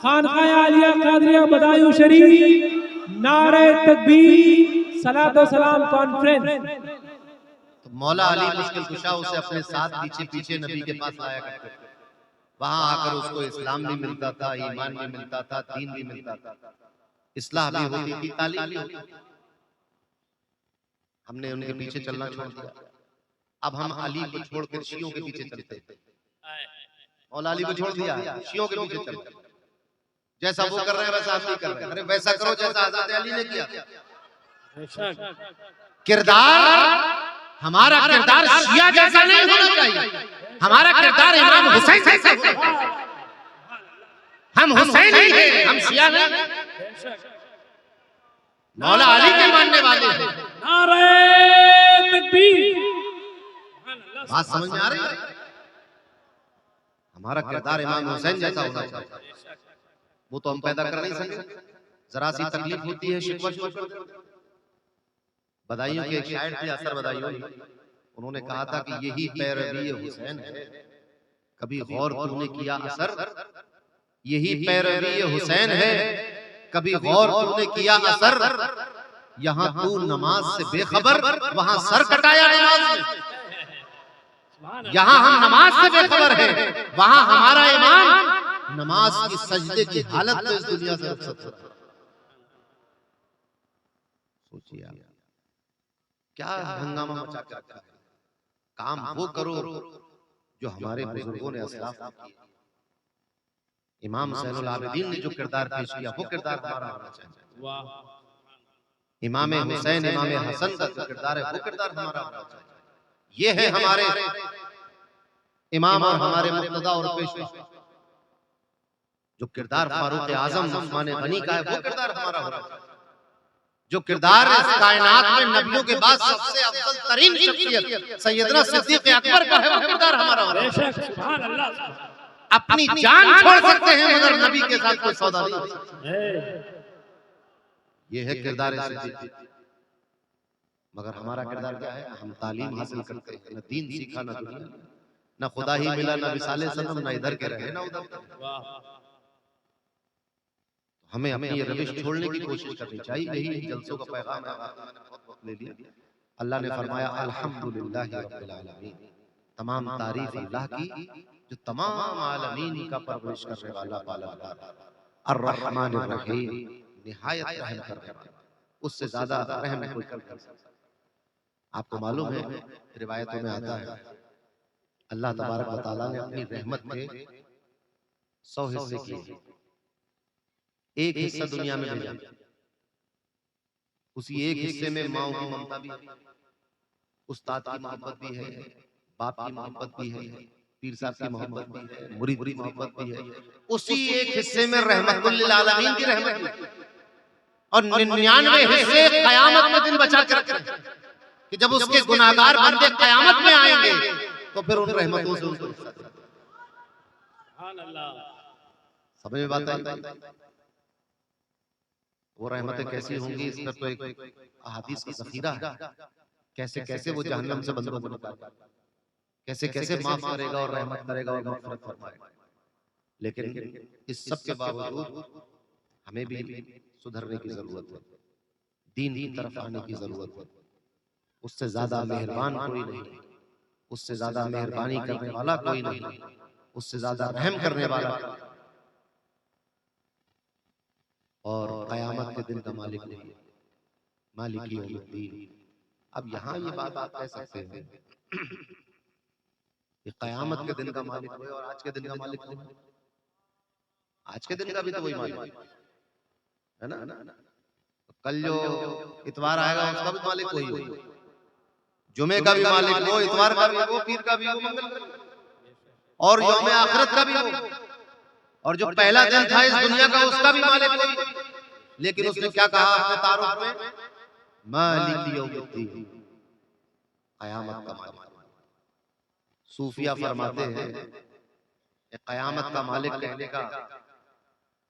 S3: खानकाह आलिया कादरिया बदायूं शरीफ, नारे तकबीर, सलात व सलाम कॉन्फ्रेंस।
S1: तो मौला अली मुश्किल कुशा उसे अपने साथ पीछे पीछे नबी के पास लाया करते थे। वहां आकर उसको इस्लाम भी मिलता था, ईमान भी मिलता था, दीन भी मिलता था, इस्लाह भी होती थी, तालीम भी होती थी। हमने उनके पीछे चलना छोड़ दिया। अब हम अली को छोड़कर शियों के पीछे चलते हैं। मौला अली को छोड़ दिया, शियों के पीछे चलते। जैसा वो कर रहे हैं वैसा आप नहीं कर रहे हैं। अरे वैसा करो जैसा हज़रत अली ने किया। किरदार, हमारा किरदार शिया जैसा नहीं होना चाहिए, हमारा किरदार इमाम हुसैन जैसा होना चाहिए। हम हुसैन ही हैं, हम शिया नहीं। मौला अली के मानने वाले हैं।
S2: नारे तकबीर।
S1: बात समझ में आ रही है? हमारा किरदार इमाम हुसैन जैसा होना चाहिए। वो तो हम पैदा कर नहीं सकते। जरा सी तकलीफ होती है, शिकवा। बदायूं के एक शायर थे, असर बदायूं, उन्होंने कहा था कि यही पैरवी हुसैन है, कभी गौर तूने किया असर? यही पैरवी हुसैन है, कभी गौर तूने किया असर? यहाँ तू नमाज से बेखबर, वहां सर कटाया नमाज में। यहाँ हम नमाज से बेखबर हैं, वहां हमारा इमाम नमाज की सजदे की हालत में इस दुनिया से रुखसत होता है। सोचिए आप क्या हंगामा मचा के रखा है। काम वो करो जो हमारे बुजुर्गों ने असलाफ किया। इमाम ज़ैनुल आबिदीन ने जो किरदार पेश किया वो किरदार हमारा होना चाहिए। इमाम हुसैन, इमाम हसन का जो किरदार है वो किरदार हमारा होना चाहिए। ये है हमारे इमाम और हमारे मुक्तदा और पेशवा। जो किरदार फारूक आजम उस्मान गनी का है वो किरदार हमारा होना चाहिए। जो किरदार इस कायनात में नबियों के बाद सबसे अफजल तरीन शख्सियत सैयदना सिद्दीक अकबर का है वो किरदार हमारा होना चाहिए।
S2: सुभान अल्लाह।
S1: अपनी जान छोड़ सकते हैं मगर नबी के साथ कोई सौदा नहीं हो सकता। ये है किरदार सिद्दीक। मगर हमारा किरदार क्या है? हम तालीम हासिल करते हैं, न दीन सीखा, न दुनिया, न खुदा ही मिला, न विसाले सनम, न इधर के रहे न उधर। हमें अपनी ये रविश छोड़ने की कोशिश करनी चाहिए। यही जलसों का पैगाम है। मैंने बहुत वक्त ले लिया। अल्लाह ने फरमाया अल्हम्दुलिल्लाहि रब्बिल आलमीन, तमाम तारीफ अल्लाह की जो तमाम आलमीन का परवरिश करने वाला पालनहार, अर्रहमानिर रहीम, निहायत रहम करने वाला, उससे ज्यादा रहम कोई कर नहीं सकता। आपको मालूम है रिवायतों में आता है अल्लाह तबारक व तआला ने अपनी रहमत के 100 हिस्से किए। एक हिस्सा दुनिया में भेजा, उसी एक हिस्से में माँ की ममता भी है, उस्ताद की मोहब्बत भी है, बाप की मोहब्बत भी है, पीर साहब की मोहब्बत भी है, मुरीद की मोहब्बत भी है। उसी एक हिस्से में रहमतुल लिल आलमीन की रहमत भी है। और 99 हिस्से कयामत के दिन बचा के रखे कि जब उसके गुनाहगार बंदे कयामत में आएंगे तो फिर उन रहमतों से उनको हिस्सा देंगे।
S2: सुभान अल्लाह।
S1: समझ में बात आई? वो रहमतें कैसी होंगी, इस पर तो एक अहादीस का ज़ख़ीरा है। कैसे कैसे वो जहन्नम से बंदों को निकालेगा, कैसे कैसे माफ करेगा और रहमत करेगा और मग़फ़िरत फरमाएगा। लेकिन इस सब के बावजूद हमें भी सुधरने की जरूरत है, दीन की तरफ आने की जरूरत है। उससे ज्यादा मेहरबान कोई नहीं, उससे ज्यादा मेहरबानी करने वाला कोई नहीं, उससे ज्यादा रहम करने वाला कोई नहीं। और कयामत के दिन का मालिक नहीं है, मालिक यौमुद्दीन। अब यहाँ ये बात आप कह सकते हैं कि कयामत के दिन का मालिक है और आज के दिन का मालिक नहीं। आज के दिन का भी तो वही मालिक है ना। कल जो इतवार आएगा उसका भी मालिक वही हो, जुमे का भी मालिक वो, इतवार का भी वो, पीर का भी वो, मंगल का भी, और यौम आखिरत का भी वो, और जो पहला दिन था इस दुनिया का उसका भी मालिक वही। लेकिन उसने क्या कहा अपने तारुफ में? मालिक यौमुद्दीन, कयामत का मालिक। सूफिया फरमाते हैं कयामत का मालिक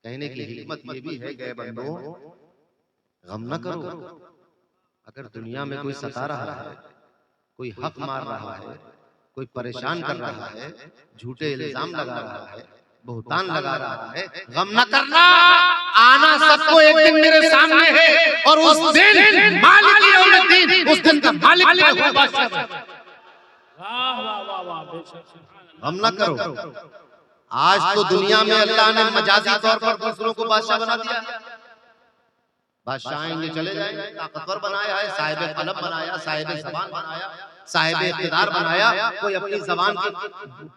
S1: कहने की हिकमत ये भी है कि बंदो गम न करो। अगर दुनिया में कोई सता रहा है, कोई हक मार रहा है, कोई परेशान कर रहा है, झूठे इल्जाम लगा रहा है, बहुतान लगा रहा है, गम न करना। आना सबको एक दिन मेरे सामने है और उस दिन मालिक यौमुद्दीन, उस दिन का मालिक मैं हूं, बादशाह।
S2: वाह वाह वाह वाह, बेशक।
S1: गम न करो। आज तो दुनिया में अल्लाह ने मजाजी तौर पर दूसरों को बादशाह बना दिया। बादशाह आएंगे चले जाएंगे, ताकतवर बनाया है, साहिब कलम बनाया, साहिब ज़बान बनाया, साहिब इख्तिदार बनाया। कोई अपनी ज़बान की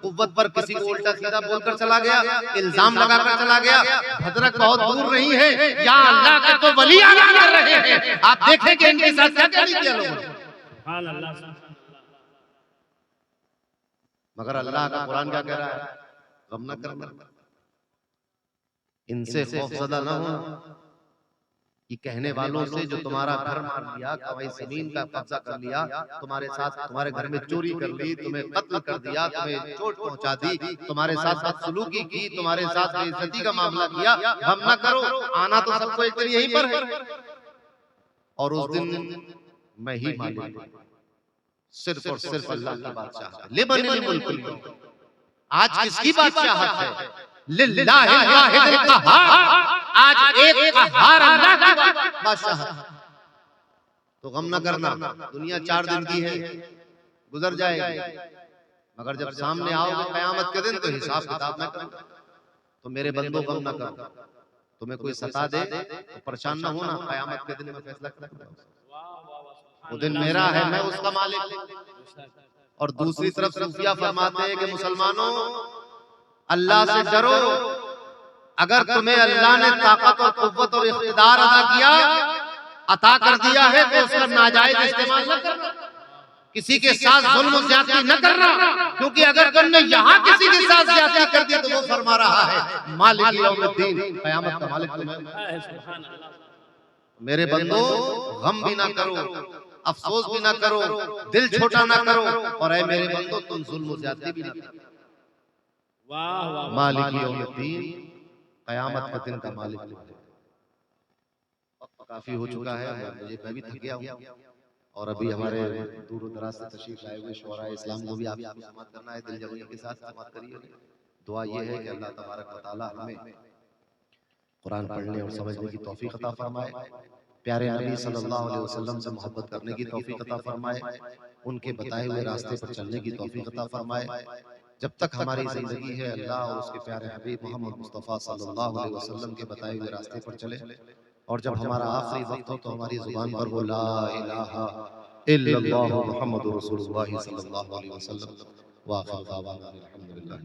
S1: कुव्वत पर किसी को उल्टा सीधा बोलकर चला गया, इल्जाम लगाकर चला गया। भद्रक बहुत दूर नहीं है, यहाँ अल्लाह के तो वली आना कर रहे हैं। आप देखेंगे इनके साथ क्या क्या नहीं किया लोगों ने।
S2: सुभान अल्लाह।
S1: मगर अल्लाह का कुरान क्या कह रहा है? गम न करना, इनसे खौफज़दा न हो, कि कहने वालों से जो तुम्हारा घर मार लिया, तुम्हारी जमीन का कब्जा कर लिया, तुम्हारे साथ तुम्हारे घर में चोरी कर ली, तुम्हें कत्ल कर दिया, तुम्हें चोट पहुंचा दी, तुम्हारे साथ बदसलूकी की, तुम्हारे साथ बेइज्जती का मामला किया। गम न करो, आना तो सबको एक दिन यहीं पर है। और उस दिन मैं ही मालिक हूं, सिर्फ और सिर्फ अल्लाह की बादशाह। लिमनिल मुल्कुल यौम, आज किसकी बादशाहत है? लिल्लाहिल वाहिदिल क़हार, आज एक क़हार अल्लाह की बादशाहत। तो गम न करना, दुनिया 4 दिन की है, गुजर जाएगी। मगर जब सामने आओगे क़यामत के दिन तो हिसाब किताब न करो। तो मेरे बंदो गम न करो, तुम्हें कोई सता दे तो परेशान न होना, क़यामत के दिन में फैसला करूंगा। वो दिन मेरा है, मैं उसका मालिक। और दूसरी तरफ सूफिया फरमाते हैं कि मुसलमानों, अल्लाह से डरो। अगर तुम्हें अल्लाह ने ताकत और कुव्वत और इख्तिदार अता कर दिया है तो उसका नाजायज इस्तेमाल न करना, किसी के साथ जुल्म ज्यादती न करना। क्योंकि अगर तुमने यहाँ किसी के साथ ज्यादती कर दी तो वो फरमा रहा है मालिक यौमुद्दीन, क़यामत का मालिक तुम्हें। मेरे बंदो, गम भी ना करो, अफसोस भी ना करो, दिल छोटा ना करो, और ऐ मेरे बंदो तुम जुल्म ज्यादती भी ना करो। मालिक यौमुद्दीन, क़यामत के दिन का मालिक। काफी हो चुका है, मैं भी थक गया हूँ। और अभी हमारे दूर दराज से तशरीफ लाए हुए शोरा इस्लाम को भी आप समात करना है, दिल जमनी के साथ समात करिए। दुआ ये है कि अल्लाह तबारक व तआला हमें कुरान पढ़ने और समझने की तौफीक अता फरमाए, प्यारे नबी सल्लल्लाहु अलैहि वसल्लम से मोहब्बत करने की तौफीक अता फरमाए, उनके बताए हुए रास्ते पर चलने की तौफीक अता फरमाए। जब तक हमारी जिंदगी है, अल्लाह और उसके प्यारे हबीब मोहम्मद मुस्तफ़ा सल्लल्लाहु अलैहि वसल्लम के बताए हुए रास्ते पर चले। और जब हमारा आखिरी वक्त हो तो हमारी जुबान पर वो ला इलाहा इल्लल्लाहु मुहम्मदुर रसूलुल्लाह सल्लल्लाहु अलैहि वसल्लम। व आखिर दावाना अल्हम्दुलिल्लाह।